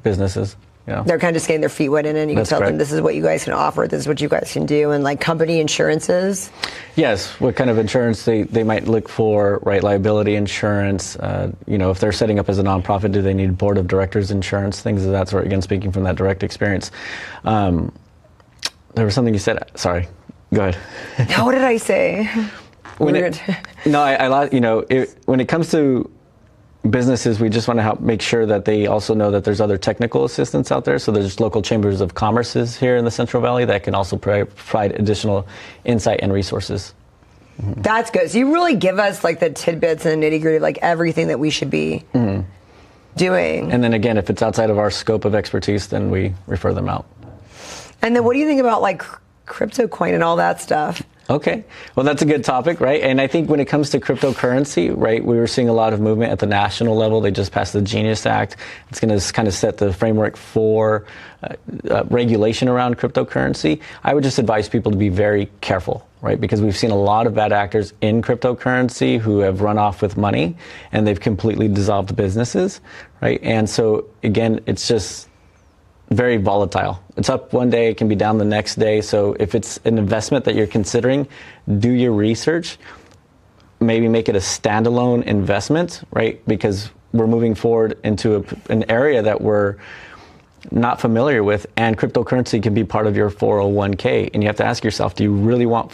businesses. Yeah. They're kind of just getting their feet wet in, and you can tell them this is what you guys can offer, this is what you guys can do, and like company insurances. Yes, what kind of insurance they might look for, right? Liability insurance. If they're setting up as a nonprofit, do they need board of directors insurance? Things of that sort. Again, speaking from that direct experience. There was something you said. Sorry, go ahead. What did I say? When it comes to businesses, we just want to help make sure that they also know that there's other technical assistance out there. So there's local chambers of commerces here in the Central Valley that can also provide additional insight and resources. That's good. So you really give us like the tidbits and nitty gritty, like everything that we should be doing. And then again, if it's outside of our scope of expertise, then we refer them out. And then what do you think about like crypto coin and all that stuff? Okay. Well, that's a good topic, right? And I think when it comes to cryptocurrency, right, we were seeing a lot of movement at the national level. They just passed the Genius Act. It's going to kind of set the framework for regulation around cryptocurrency. I would just advise people to be very careful, right? Because we've seen a lot of bad actors in cryptocurrency who have run off with money, and they've completely dissolved businesses, right? And so, again, it's just very volatile. It's up one day, it can be down the next day. So if it's an investment that you're considering, do your research. Maybe make it a standalone investment, right? Because we're moving forward into an area that we're not familiar with, and cryptocurrency can be part of your 401k. And you have to ask yourself, do you really want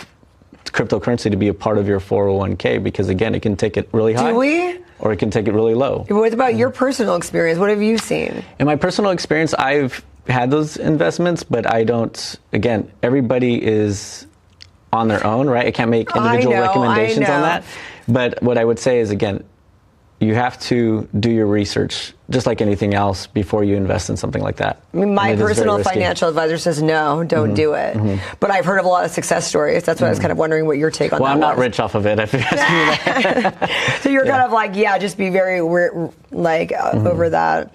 cryptocurrency to be a part of your 401k? Because again, it can take it really high. Do we? Or it can take it really low. What about your personal experience? What have you seen? In my personal experience, I've had those investments, but I don't, again, everybody is on their own, right? I can't make individual recommendations on that. But what I would say is, again, you have to do your research, just like anything else, before you invest in something like that. I mean, my personal financial advisor says, no, don't do it. But I've heard of a lot of success stories. That's why I was kind of wondering what your take on that was. Well, I'm not rich off of it, if you ask me that. So you're kind of like, just be very, over that.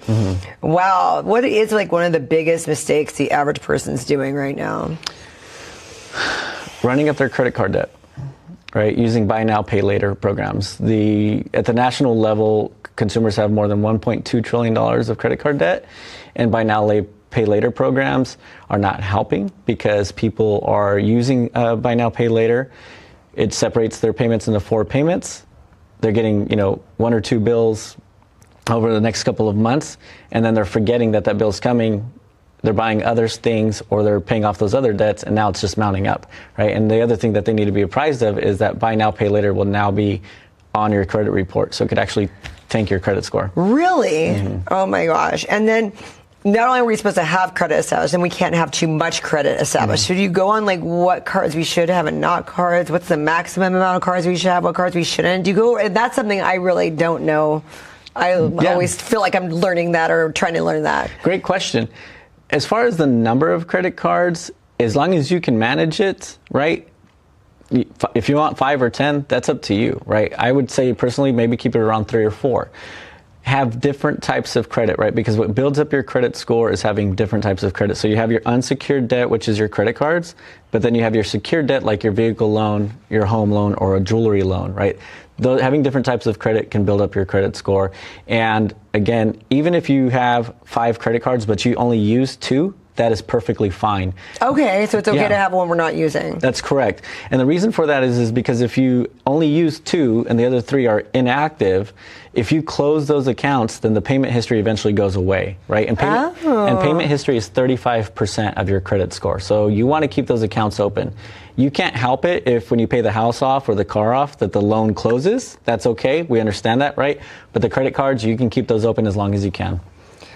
Wow. What is like one of the biggest mistakes the average person's doing right now? Running up their credit card debt. Right, using buy now, pay later programs. At the national level, consumers have more than $1.2 trillion of credit card debt, and buy now, pay later programs are not helping because people are using buy now, pay later. It separates their payments into 4 payments. They're getting, 1 or 2 bills over the next couple of months, and then they're forgetting that bill's coming. They're buying other things, or they're paying off those other debts, and now it's just mounting up, right? And the other thing that they need to be apprised of is that buy now, pay later will now be on your credit report, so it could actually tank your credit score. Really? Mm-hmm. Oh my gosh. And then not only are we supposed to have credit established, and we can't have too much credit established. Mm-hmm. Should you go on like what cards we should have and not cards? What's the maximum amount of cards we should have? What cards we shouldn't? Do you go? And that's something I really don't know. I always feel like I'm learning that or trying to learn that. Great question. As far as the number of credit cards, as long as you can manage it, right? If you want 5 or 10, that's up to you, right? I would say personally, maybe keep it around 3 or 4. Have different types of credit, right? Because what builds up your credit score is having different types of credit. So you have your unsecured debt, which is your credit cards, but then you have your secured debt, like your vehicle loan, your home loan, or a jewelry loan, right? Having different types of credit can build up your credit score. And again, even if you have 5 credit cards, but you only use 2, that is perfectly fine. Okay, so it's okay to have one we're not using. That's correct. And the reason for that is because if you only use 2 and the other 3 are inactive, if you close those accounts, then the payment history eventually goes away, right? And payment history is 35% of your credit score. So you want to keep those accounts open. You can't help it if when you pay the house off or the car off that the loan closes. That's okay. We understand that, right? But the credit cards, you can keep those open as long as you can.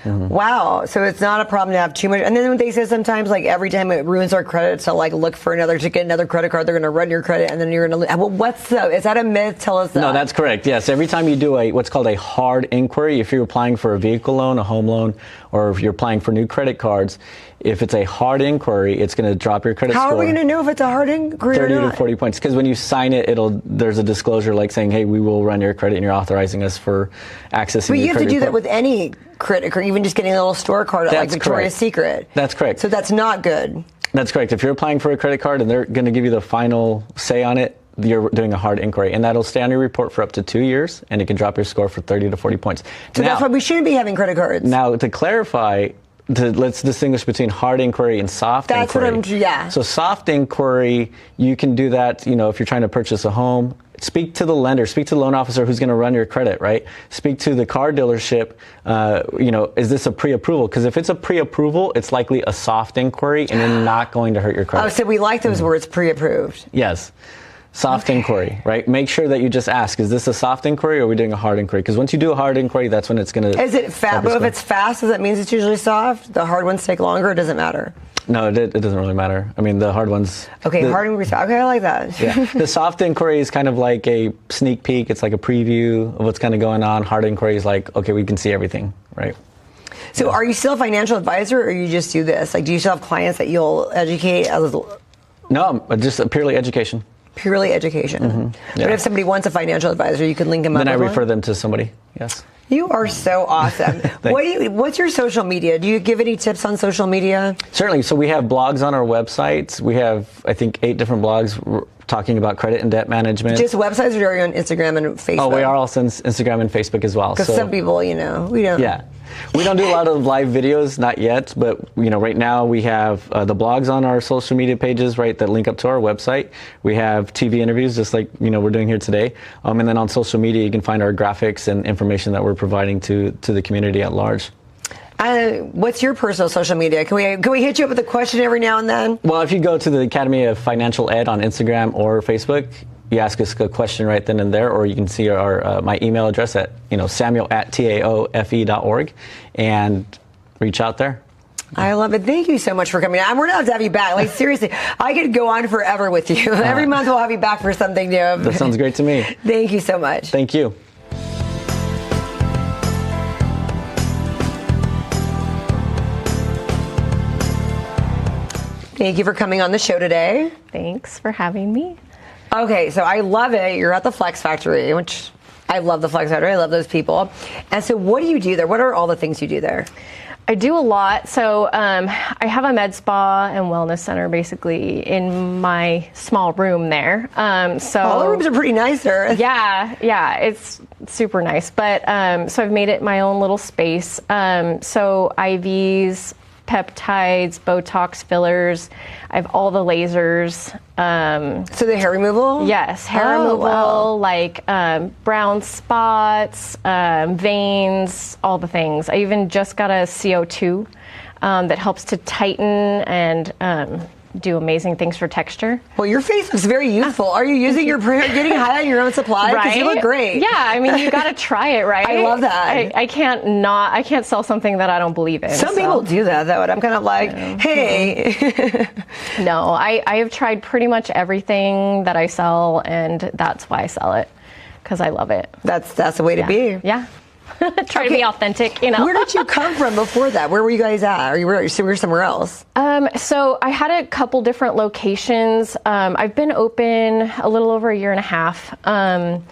Mm-hmm. Wow. So it's not a problem to have too much. And then when they say sometimes, like every time it ruins our credit, so like look for to get another credit card, they're going to run your credit and then you're going to is that a myth? Tell us that. No, that's correct. Yes. Every time you do what's called a hard inquiry, if you're applying for a vehicle loan, a home loan, or if you're applying for new credit cards, if it's a hard inquiry, it's going to drop your credit score. How are we going to know if it's a hard inquiry 30 to 40 points. Because when you sign it, there's a disclosure like saying, hey, we will run your credit and you're authorizing us for accessing But your you have credit to do report. that with any credit card, even just getting a little store card at like Victoria's Secret. That's correct. So that's not good. That's correct. If you're applying for a credit card and they're going to give you the final say on it, you're doing a hard inquiry. And that'll stay on your report for up to 2 years, and it can drop your score for 30 to 40 points. So that's why we shouldn't be having credit cards. Now, to clarify, let's distinguish between hard inquiry and soft inquiry. That's what I'm, So soft inquiry, you can do that, if you're trying to purchase a home. Speak to the lender, speak to the loan officer who's going to run your credit, right? Speak to the car dealership, is this a pre-approval? Because if it's a pre-approval, it's likely a soft inquiry and you're not going to hurt your credit. Oh, so we like those words, pre-approved. Yes. Soft inquiry, right? Make sure that you just ask, is this a soft inquiry or are we doing a hard inquiry? Because once you do a hard inquiry, that's when it's going to... Is it fast? But if it's fast, does that mean it's usually soft? The hard ones take longer? It doesn't matter? No, it doesn't really matter. I mean, the hard ones... Okay, hard inquiry. Okay, I like that. Yeah. The soft inquiry is kind of like a sneak peek. It's like a preview of what's kind of going on. Hard inquiry is like, okay, we can see everything, right? So are you still a financial advisor or you just do this? Like, do you still have clients that you'll educate? No, just purely education. Purely education. Mm-hmm. Yeah. But if somebody wants a financial advisor, you can link them up. Then I refer one? them to somebody, yes. You are so awesome. What's your social media? Do you give any tips on social media? Certainly. So we have blogs on our website. We have, I think, 8 different blogs talking about credit and debt management. Just websites, or are you on Instagram and Facebook? Oh, we are also on Instagram and Facebook as well. Because some people, we don't. Yeah. We don't do a lot of live videos, not yet, but right now we have the blogs on our social media pages, right, that link up to our website. We have TV interviews, just like we're doing here today, and then on social media you can find our graphics and information that we're providing to the community at large. What's your personal social media? Can we hit you up with a question every now and then? Well, if you go to the Academy of Financial Ed on Instagram or Facebook, you ask us a question right then and there, or you can see my email address at samuel@taofe.org and reach out there. I love it. Thank you so much for coming on. We're going to have you back. Like, seriously, I could go on forever with you. Every month we'll have you back for something new. That sounds great to me. Thank you so much. Thank you. Thank you for coming on the show today. Thanks for having me. Okay, so I love it. You're at the Flex Factory, which I love the Flex Factory. I love those people. And so what do you do there? What are all the things you do there? I do a lot. So I have a med spa and wellness center basically in my small room there. So all the rooms are pretty nice there. Yeah, it's it's super nice. But so I've made it my own little space. So IVs, peptides, Botox fillers. I have all the lasers. So the hair removal? Yes, hair removal, wow. like brown spots, veins, all the things. I even just got a CO2 that helps to tighten and do amazing things for texture. Well, your face looks very youthful. Are you using getting high on your own supply? Because you look great. Yeah, I mean, you got to try it, right? I love that. I can't sell something that I don't believe in. Some people do that, though, and I'm kind of like, hey. No, I have tried pretty much everything that I sell, and that's why I sell it, because I love it. That's the way to be. Yeah. Try to be authentic, you know. Where did you come from before that? Where were you guys at? Or you were somewhere else? So I had a couple different locations. I've been open a little over a year and a half. And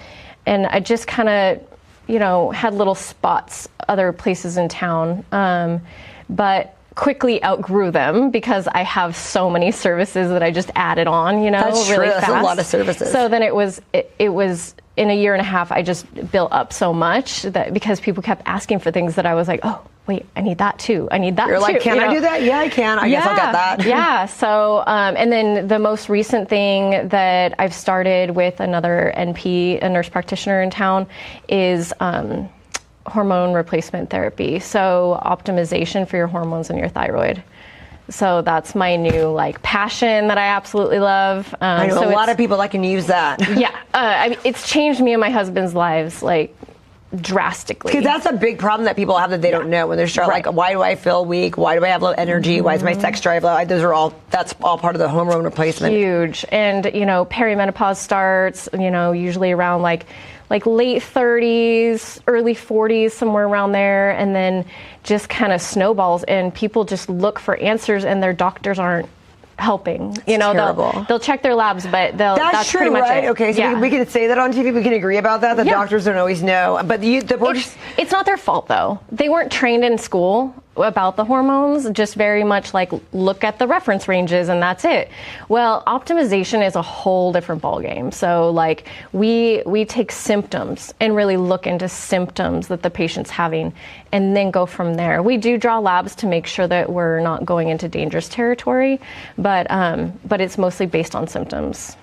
I just kind of, had little spots, other places in town. But quickly outgrew them because I have so many services that I just added on, That's really true. fast. That's a lot of services. So then it was in a year and a half, I just built up so much that because people kept asking for things that I was like, oh, wait, I need that too. I need that too. You're like, can I do that? Yeah, I can. I guess I'll get that. Yeah. So, and then the most recent thing that I've started with another NP, a nurse practitioner in town, is hormone replacement therapy. So optimization for your hormones and your thyroid. So that's my new passion that I absolutely love. I know a lot of people that can use that. Yeah, I mean, it's changed me and my husband's lives drastically. Because that's a big problem that people have that they don't know when they're starting. Like, why do I feel weak? Why do I have low energy? Why is my sex drive low? That's all part of the hormone replacement. Huge. And perimenopause starts usually around like late 30s, early 40s, somewhere around there, and then just kind of snowballs, and people just look for answers, and their doctors aren't helping. They'll check their labs, but that's true, pretty much right? it. Okay, so we can say that on TV. We can agree about that. The doctors don't always know, but it's not their fault though. They weren't trained in school about the hormones, just very much look at the reference ranges and that's it. Well, optimization is a whole different ballgame. So we take symptoms and really look into symptoms that the patient's having and then go from there. We do draw labs to make sure that we're not going into dangerous territory, but it's mostly based on symptoms.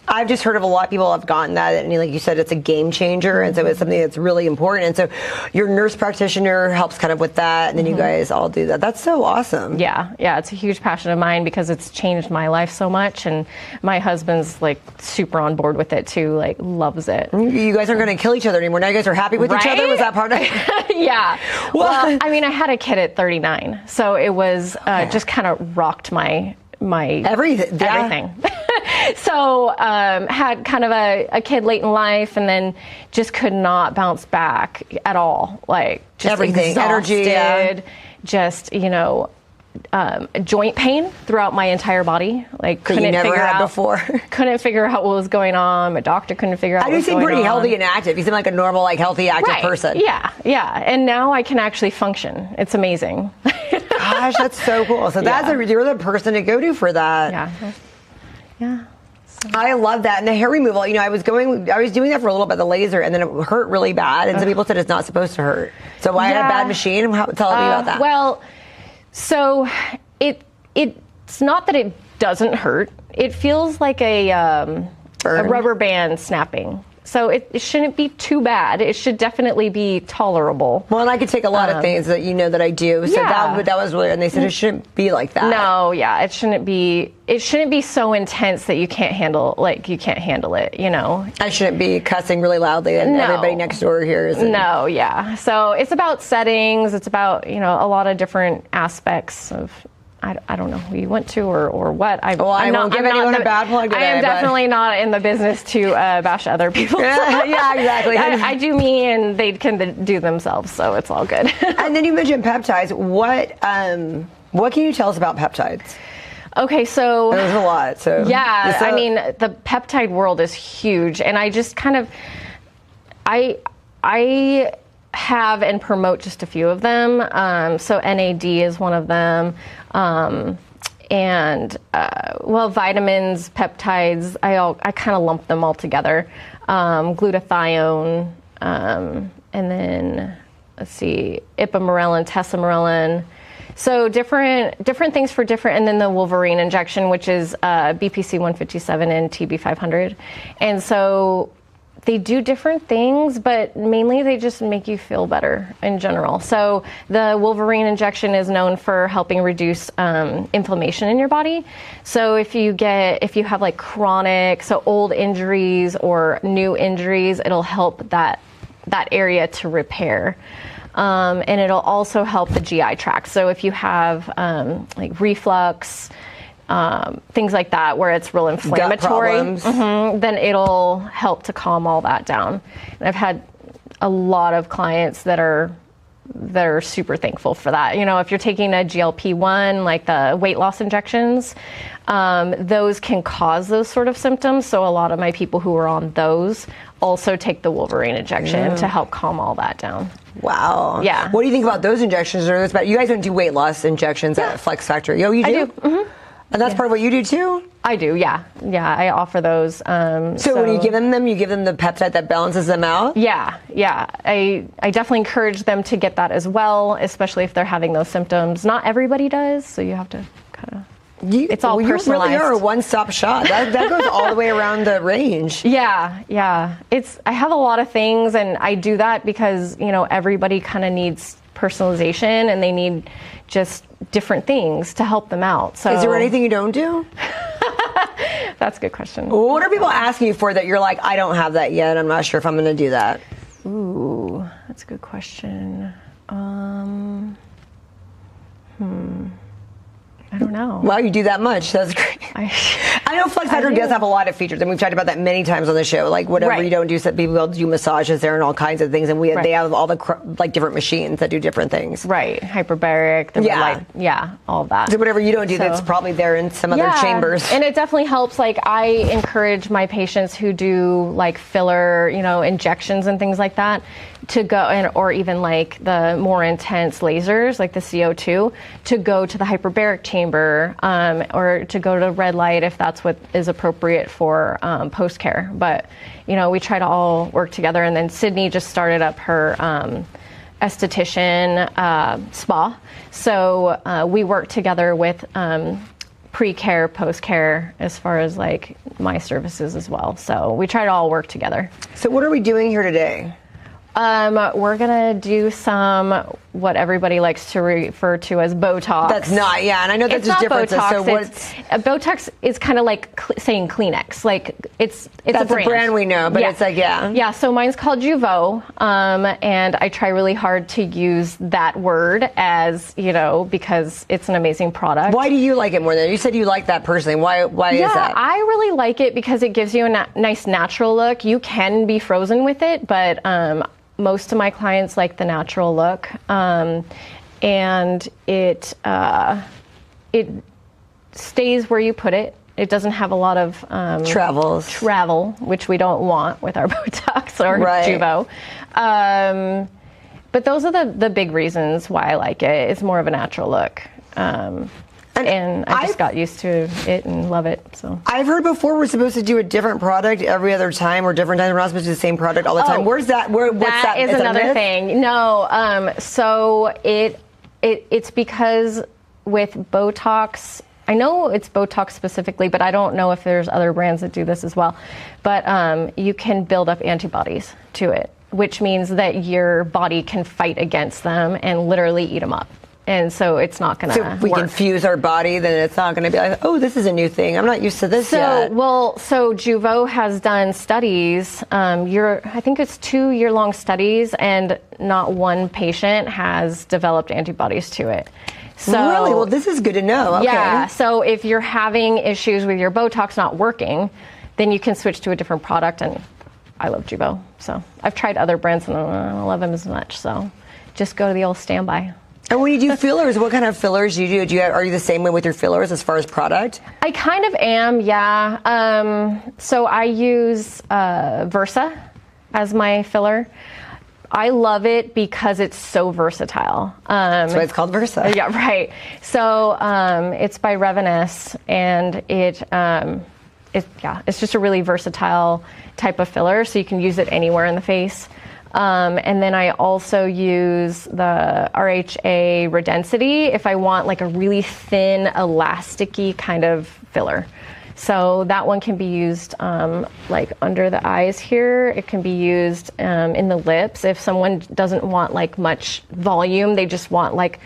I've just heard of a lot of people have gotten that, and like you said, it's a game changer, and so it's something that's really important. And so your nurse practitioner helps kind of with that, and then you guys all do that. That's so awesome. Yeah, it's a huge passion of mine because it's changed my life so much, and my husband's super on board with it too, loves it. You guys aren't going to kill each other anymore. Now you guys are happy with each other? Was that part of it? Yeah. Well, I mean, I had a kid at 39, so it was just kind of rocked my everything. So had kind of a kid late in life, and then just could not bounce back at all. Just everything, exhausted, energy, just joint pain throughout my entire body. Couldn't you never had before. Couldn't figure out what was going on. My doctor couldn't figure out. You seem pretty healthy and active. You seem like a normal, healthy, active person. Yeah. And now I can actually function. It's amazing. Gosh, that's so cool. So you're the person to go to for that. Yeah. I love that. And the hair removal, I was doing that for a little bit, the laser, and then it hurt really bad. And some people said it's not supposed to hurt. So I had a bad machine. Tell me about that. Well, so it's not that it doesn't hurt. It feels like a rubber band snapping. So it shouldn't be too bad. It should definitely be tolerable. Well, and I could take a lot of things that that I do. So that was really, and they said it shouldn't be like that. No, it shouldn't be. It shouldn't be so intense that you can't handle it. I shouldn't be cussing really loudly, and everybody next door hears. No, yeah. So it's about settings. It's about a lot of different aspects of. I don't know who you went to or what. I won't give anyone a bad plug today. I am definitely not in the business to bash other people. Yeah, exactly. I do me, and they can do themselves, so it's all good. And then you mentioned peptides. What can you tell us about peptides? Okay, so there's a lot. So I mean, the peptide world is huge, and I just kind of I have and promote just a few of them. So NAD is one of them. And vitamins, peptides, I kind of lump them all together. Glutathione, and then let's see, ipamorelin, tesamorelin. So different things for different, and then the Wolverine injection, which is BPC 157 and TB 500. And so they do different things, but mainly they just make you feel better in general. So the Wolverine injection is known for helping reduce inflammation in your body. So if you have like chronic, so old injuries or new injuries, it'll help that area to repair. And it'll also help the GI tract. So if you have like reflux, things like that, where it's real inflammatory, then it'll help to calm all that down. And I've had a lot of clients that are super thankful for that. You know, if you're taking a GLP-1, like the weight loss injections, those can cause those sort of symptoms. So a lot of my people who are on those also take the Wolverine injection to help calm all that down. Wow. Yeah. What do you think about those injections? Or those, you guys don't do weight loss injections at Flex Factory? Oh, you do? I do. And that's part of what you do too? I do, yeah. Yeah, I offer those. So when you give them, you give them the peptide that balances them out? Yeah. I definitely encourage them to get that as well, especially if they're having those symptoms. Not everybody does, so you have to kind of... It's all personalized. You really are a one-stop shop. That goes all the way around the range. Yeah. I have a lot of things, and I do that because, you know, everybody kind of needs personalization, and they need just different things to help them out. So, is there anything you don't do? That's a good question. What are people asking you for that you're like, I don't have that yet, I'm not sure if I'm going to do that? Ooh, that's a good question. I don't know. Wow, you do that much. That's great. I know Flex Factory does have a lot of features, and we've talked about that many times on the show. Like whatever you don't do, so people do massages there and all kinds of things, and they have all the like different machines that do different things. Right, hyperbaric, the red light, all of that. So whatever you don't do, that's probably there in some other chambers. And it definitely helps. Like I encourage my patients who do like filler, you know, injections and things like that, to go or even like the more intense lasers, like the CO2, to go to the hyperbaric chamber, or to go to red light if that's what is appropriate for post-care. But, you know, we try to all work together. And then Sydney just started up her esthetician spa. So we work together with pre-care, post-care, as far as like my services as well. So we try to all work together. So what are we doing here today? We're gonna do some what everybody likes to refer to as Botox. That's not, and I know that's just different. So Botox is kind of like saying Kleenex. Like it's that's a brand we know, but it's like yeah. So mine's called Jeuveau, and I try really hard to use that word as because it's an amazing product. Why do you like it more than you said you like that personally? Why is that? I really like it because it gives you a nice natural look. You can be frozen with it, but most of my clients like the natural look, and it stays where you put it. It doesn't have a lot of travel, which we don't want with our Botox or Jeuveau. But those are the big reasons why I like it. It's more of a natural look. And I just got used to it and love it. So I've heard before we're supposed to do a different product every other time, or different times. We're not supposed to do the same product all the time. Where's that? What's that? That is another thing. No, so it's because with Botox, I know it's Botox specifically, but I don't know if there's other brands that do this as well. But you can build up antibodies to it, which means that your body can fight against them and literally eat them up. And so it's not going to work. So if we confuse our body, then it's not going to be like, oh, this is a new thing. I'm not used to this yet. So Jeuveau has done studies. I think it's 2-year-long studies, and not one patient has developed antibodies to it. So, really? Well, this is good to know. Okay. Yeah. So if you're having issues with your Botox not working, then you can switch to a different product. And I love Jeuveau. So I've tried other brands, and I don't love them as much. So just go to the old standby. And when you do fillers, what kind of fillers do you do? Are you the same way with your fillers as far as product? I kind of am, yeah. So I use Versa as my filler. I love it because it's so versatile. That's why it's called Versa. Yeah, right. So it's by Revenus, and it's just a really versatile type of filler. So you can use it anywhere in the face. And then I also use the RHA Redensity if I want like a really thin, elasticy kind of filler. So that one can be used like under the eyes here. It can be used in the lips. If someone doesn't want like much volume, they just want like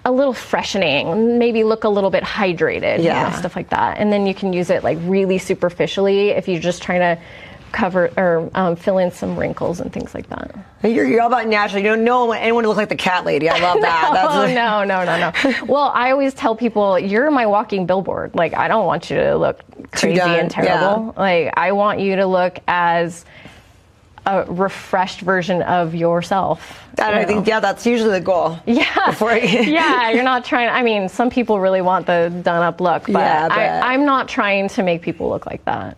a little freshening, maybe look a little bit hydrated, stuff like that. And then you can use it like really superficially if you're just trying to cover or fill in some wrinkles and things like that. You're all about natural. You don't want anyone to look like the cat lady. I love that. No. Well, I always tell people, you're my walking billboard. Like, I don't want you to look crazy and terrible. Yeah. Like, I want you to look as a refreshed version of yourself. I think, that's usually the goal. Yeah. Yeah, you're not trying. I mean, some people really want the done-up look, but I'm not trying to make people look like that,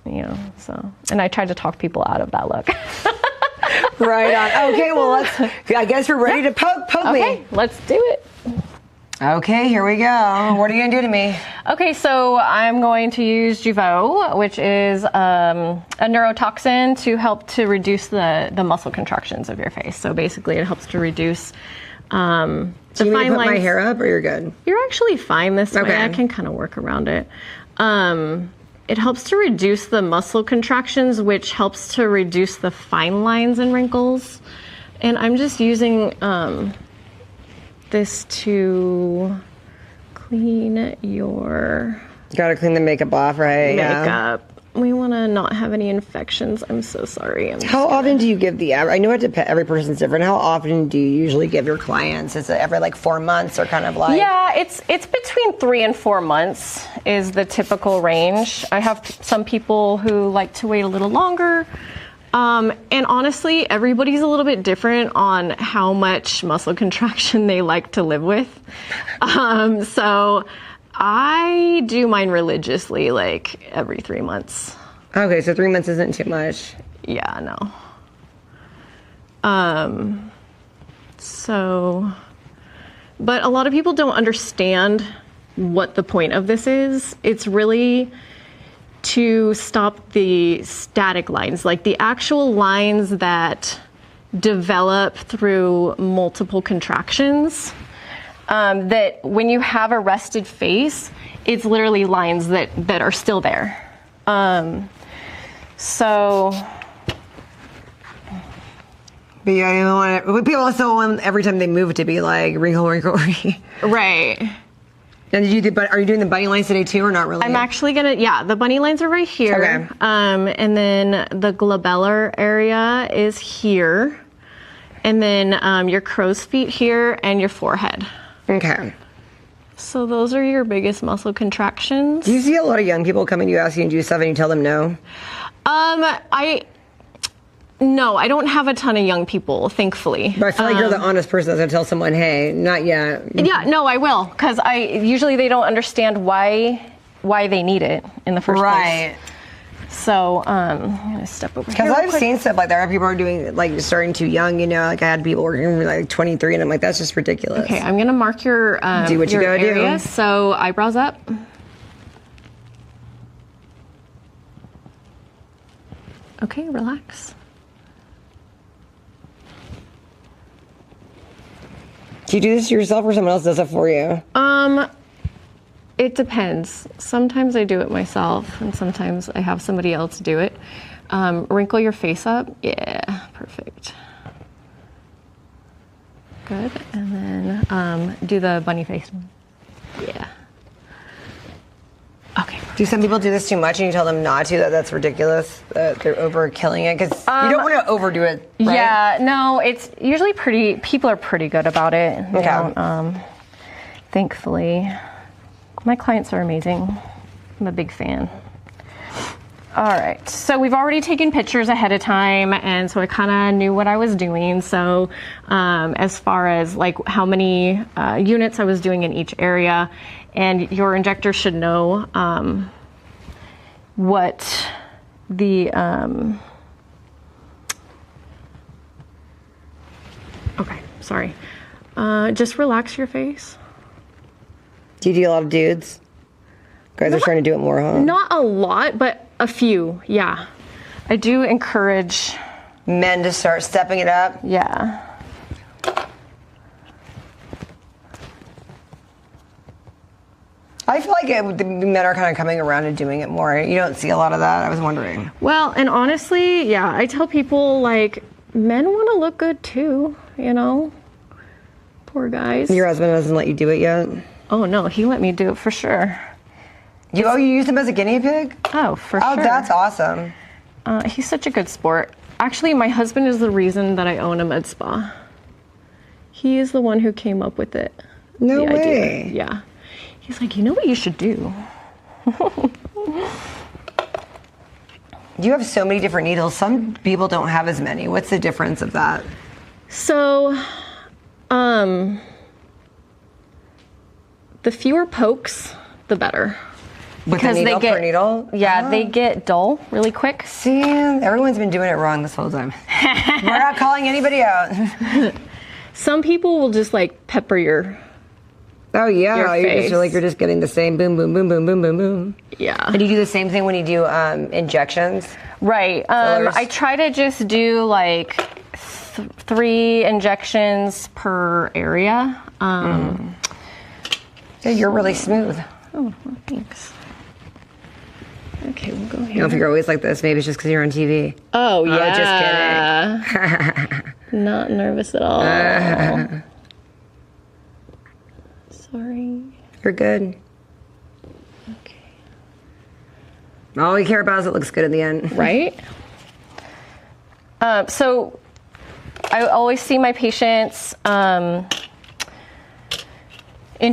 so. And I try to talk people out of that look. Right on. Okay, well, I guess we're ready to poke me. Okay, let's do it. Okay, here we go. What are you going to do to me? Okay, so I'm going to use Jeuveau, which is a neurotoxin to help to reduce the muscle contractions of your face. So basically it helps to reduce the fine lines. Do you want me to put my hair up or you're good? You're actually fine this way. I can kind of work around it. It helps to reduce the muscle contractions, which helps to reduce the fine lines and wrinkles. And I'm just using this to clean your... Gotta clean the makeup off, right? Makeup. Yeah. We want to not have any infections. I'm so sorry. How often do you give I know every person's different. How often do you usually give your clients? Is it every like 4 months or kind of like? Yeah, it's between 3 and 4 months is the typical range. I have some people who like to wait a little longer. And honestly, everybody's a little bit different on how much muscle contraction they like to live with. So I do mine religiously, like every 3 months. Okay, so 3 months isn't too much. Yeah, no. But a lot of people don't understand what the point of this is. It's really to stop the static lines, like the actual lines that develop through multiple contractions. That when you have a rested face, it's literally lines that are still there. But yeah, you don't want it. People also want every time they move it to be like wrinkle. Right. And are you doing the bunny lines today too, or not really? I'm actually the bunny lines are right here. Okay. And then the glabellar area is here. And then your crow's feet here and your forehead. Okay. So those are your biggest muscle contractions. Do you see a lot of young people coming to you asking you to do stuff and you tell them no? No, I don't have a ton of young people, thankfully. But I feel like you're the honest person that's going to tell someone, hey, not yet. Yeah, no, I will. Because usually they don't understand why they need it in the first place. Right. So I'm going to step over here. Because I've seen stuff like that. People are doing, like, starting too young, like I had people working like 23, and I'm like, that's just ridiculous. Okay, I'm going to mark your do what you gotta area. do. So eyebrows up. Okay, relax. Do you do this yourself or someone else does it for you? It depends. Sometimes I do it myself, and sometimes I have somebody else do it. Wrinkle your face up. Yeah, perfect. Good. And then do the bunny face. Yeah. Okay. Do some people do this too much and you tell them not to? That's ridiculous. That they're over killing it? Because you don't want to overdo it, right? Yeah, no, it's usually people are pretty good about it. Okay. Thankfully. My clients are amazing. I'm a big fan. All right, so we've already taken pictures ahead of time, and so I kind of knew what I was doing. So as far as like how many units I was doing in each area, and your injector should know what the okay, sorry. Just relax your face. Do you do a lot of dudes? Guys are trying to do it more, huh? Not a lot, but a few, yeah. I do encourage men to start stepping it up? Yeah. I feel like the men are kind of coming around and doing it more. You don't see a lot of that. I was wondering. Well, and honestly, yeah, I tell people, like, men want to look good too, you know? Poor guys. Your husband doesn't let you do it yet? Oh, no, he let me do it for sure. You use him as a guinea pig? Oh, for sure. Oh, that's awesome. He's such a good sport. Actually, my husband is the reason that I own a med spa. He is the one who came up with it. No the way. Idea. Yeah. He's like, you know what you should do? You have so many different needles. Some people don't have as many. What's the difference of that? So, the fewer pokes, the better. With the needle per needle? Yeah, they get dull really quick. See, everyone's been doing it wrong this whole time. We're not calling anybody out. Some people will just like pepper your Oh yeah, face. You're just getting the same boom, boom, boom, boom, boom, boom, boom. Yeah. And you do the same thing when you do injections? Right. I try to just do like 3 injections per area. Yeah, you're really smooth. Oh, well, thanks. Okay, we'll go I don't here. know if you're always like this. Maybe it's just because you're on TV. Oh, yeah. Just kidding. Not nervous at all. Sorry. You're good. Okay. All we care about is it looks good in the end. Right? So I always see my patients in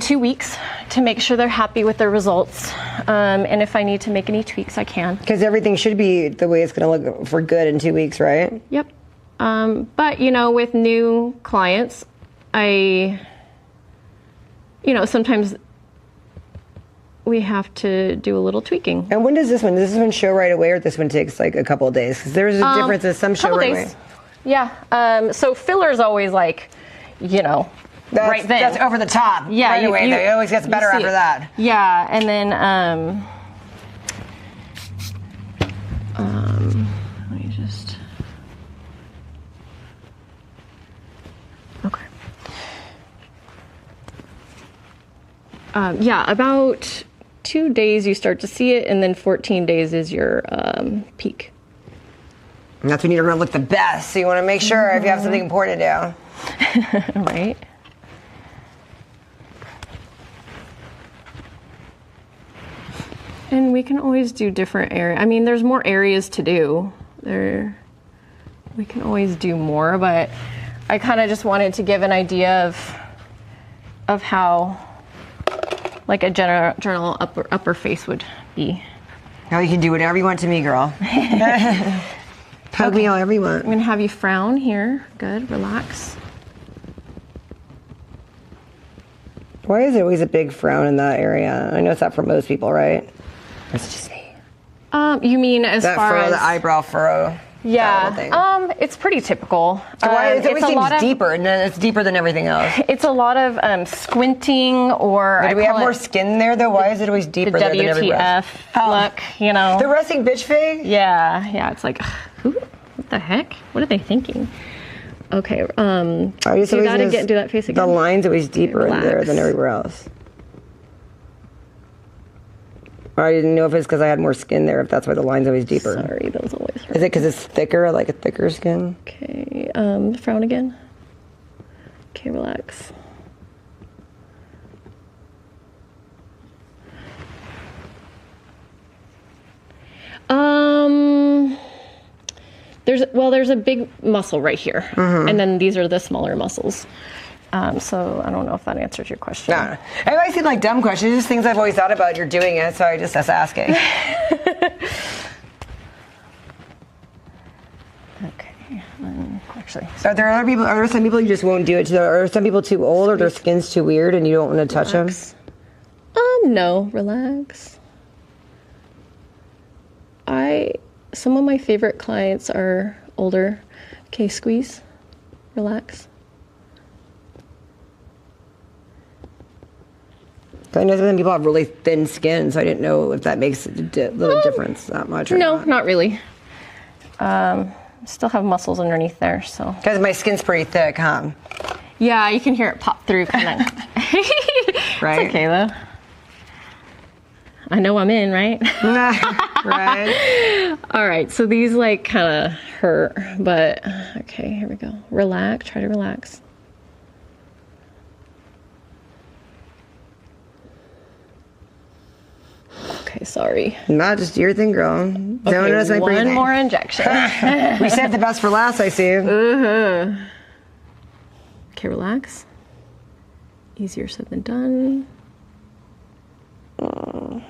2 weeks to make sure they're happy with their results. And if I need to make any tweaks, I can. Because everything should be the way it's going to look for good in 2 weeks, right? Yep. But, with new clients, sometimes we have to do a little tweaking. And when does this one? Does this one show right away, or this one takes like a couple of days? Because there's a difference in some show right away. Yeah. So filler's always like, right then. That's over the top. Yeah. Right away. It always gets better after that. Yeah. And then, let me just. Okay. About 2 days you start to see it, and then 14 days is your peak. And that's when you're going to look the best. So you want to make sure if you have something important to do. Right. And we can always do different areas. I mean, there's more areas to do. We can always do more, but I kind of just wanted to give an idea of how, like, a general upper face would be. Now you can do whatever you want to me, girl. Poke me however you want. I'm gonna have you frown here. Good, relax. Why is there always a big frown in that area? I know it's not for most people, right? Let's just see. You mean as That far furrow, as the eyebrow furrow. Yeah. Thing. It's pretty typical. Why it always it's a lot seems of, deeper, and then it's deeper than everything else. It's a lot of squinting, or But do we have more skin there though? Why is it always deeper there than everywhere else? WTF look, The resting bitch face? Yeah, it's like, what the heck? What are they thinking? Okay, do that again, do that face again. The line's always deeper in there than everywhere else. I didn't know if it's because I had more skin there, if that's why the line's always deeper. Sorry, those always hurt. Is it because it's thicker, like a thicker skin? Okay, frown again. Okay, relax. There's a big muscle right here, and then these are the smaller muscles. So I don't know if that answers your question. No. Everybody seemed like dumb questions. Just things I've always thought about. You're doing it, so I just was asking. Okay. Actually, Are there some people you just won't do it to? Are some people too old, or their skin's too weird, and you don't want to touch them? No, relax. Some of my favorite clients are older. Okay, squeeze, relax. I know some people have really thin skin, so I didn't know if that makes a little difference that much. Or No, not really. Still have muscles underneath there, so. Because my skin's pretty thick, huh? Yeah, you can hear it pop through kind of. Right? It's okay though. I know I'm in, right? Right. All right, so these like kind of hurt, but okay, here we go. Relax, try to relax. Okay, sorry. Not just your thing, girl. Don't Okay, notice my breathing. one more injection. We saved the best for last, I see. Okay, relax. Easier said than done. Okay,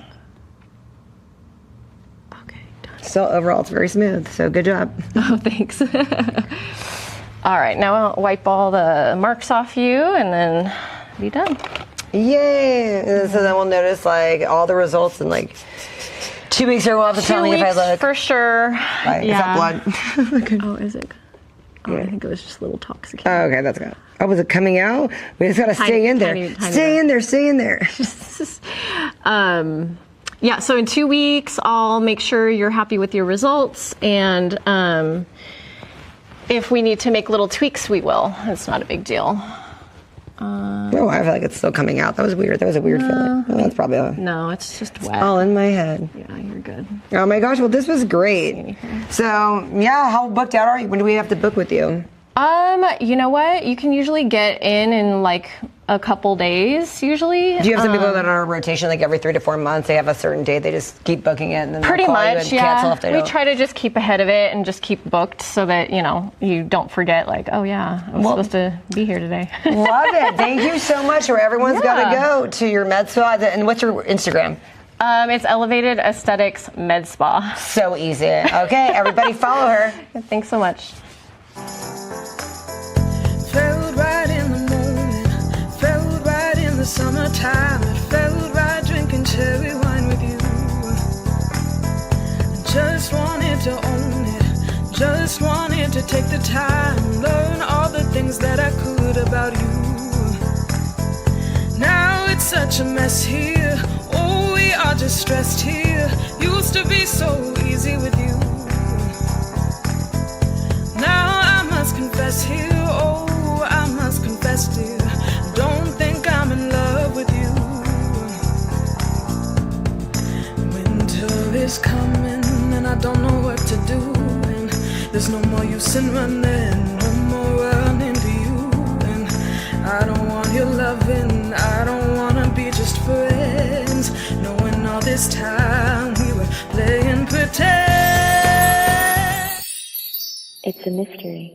done. So overall, it's very smooth. So good job. Oh, thanks. All right, now I'll wipe all the marks off you and then be done. Yay! And so then we'll notice like all the results in like 2 weeks, or we'll have to tell 2 me if I weeks look. for sure. Right. Yeah. Is that blood? Oh, is it? Oh, I think it was just a little toxic. Oh, okay, that's good. Oh, was it coming out? We just gotta stay Tiny- in there. tiny Stay bit. in there. Stay in there. Yeah, so in 2 weeks, I'll make sure you're happy with your results. And if we need to make little tweaks, we will. It's not a big deal. Oh, I feel like it's still coming out. That was weird. That was a weird feeling. Oh, that's probably No, it's just wet. all in my head. Yeah, you're good. Oh my gosh, well this was great. So yeah, how booked out are you? When do we have to book with you? You know what? You can usually get in like a couple days, usually. Do you have some people that are on rotation like every 3 to 4 months? They have a certain date, they just keep booking it and then Pretty they'll call you much, and yeah. cancel if they We don't. try to just keep ahead of it and just keep booked so that, you know, you don't forget like, oh yeah, I was supposed to be here today. Love it. Thank you so much. Or everyone's got to go to your med spa. And what's your Instagram? It's Elevated Aesthetics Med Spa. So easy. Okay, everybody follow her. Thanks so much. Felt right in the moment, felt right in the summertime. It felt right drinking cherry wine with you. I just wanted to own it, just wanted to take the time, learn all the things that I could about you. Now it's such a mess here, oh we are just stressed here. Used to be so easy with you. Now I must confess here, oh I must confess dear, don't think I'm in love with you. Winter is coming and I don't know what to do, and there's no more use in running, no more running to you. And I don't want your loving, I don't wanna be just friends, knowing all this time we were playing pretend. It's a mystery.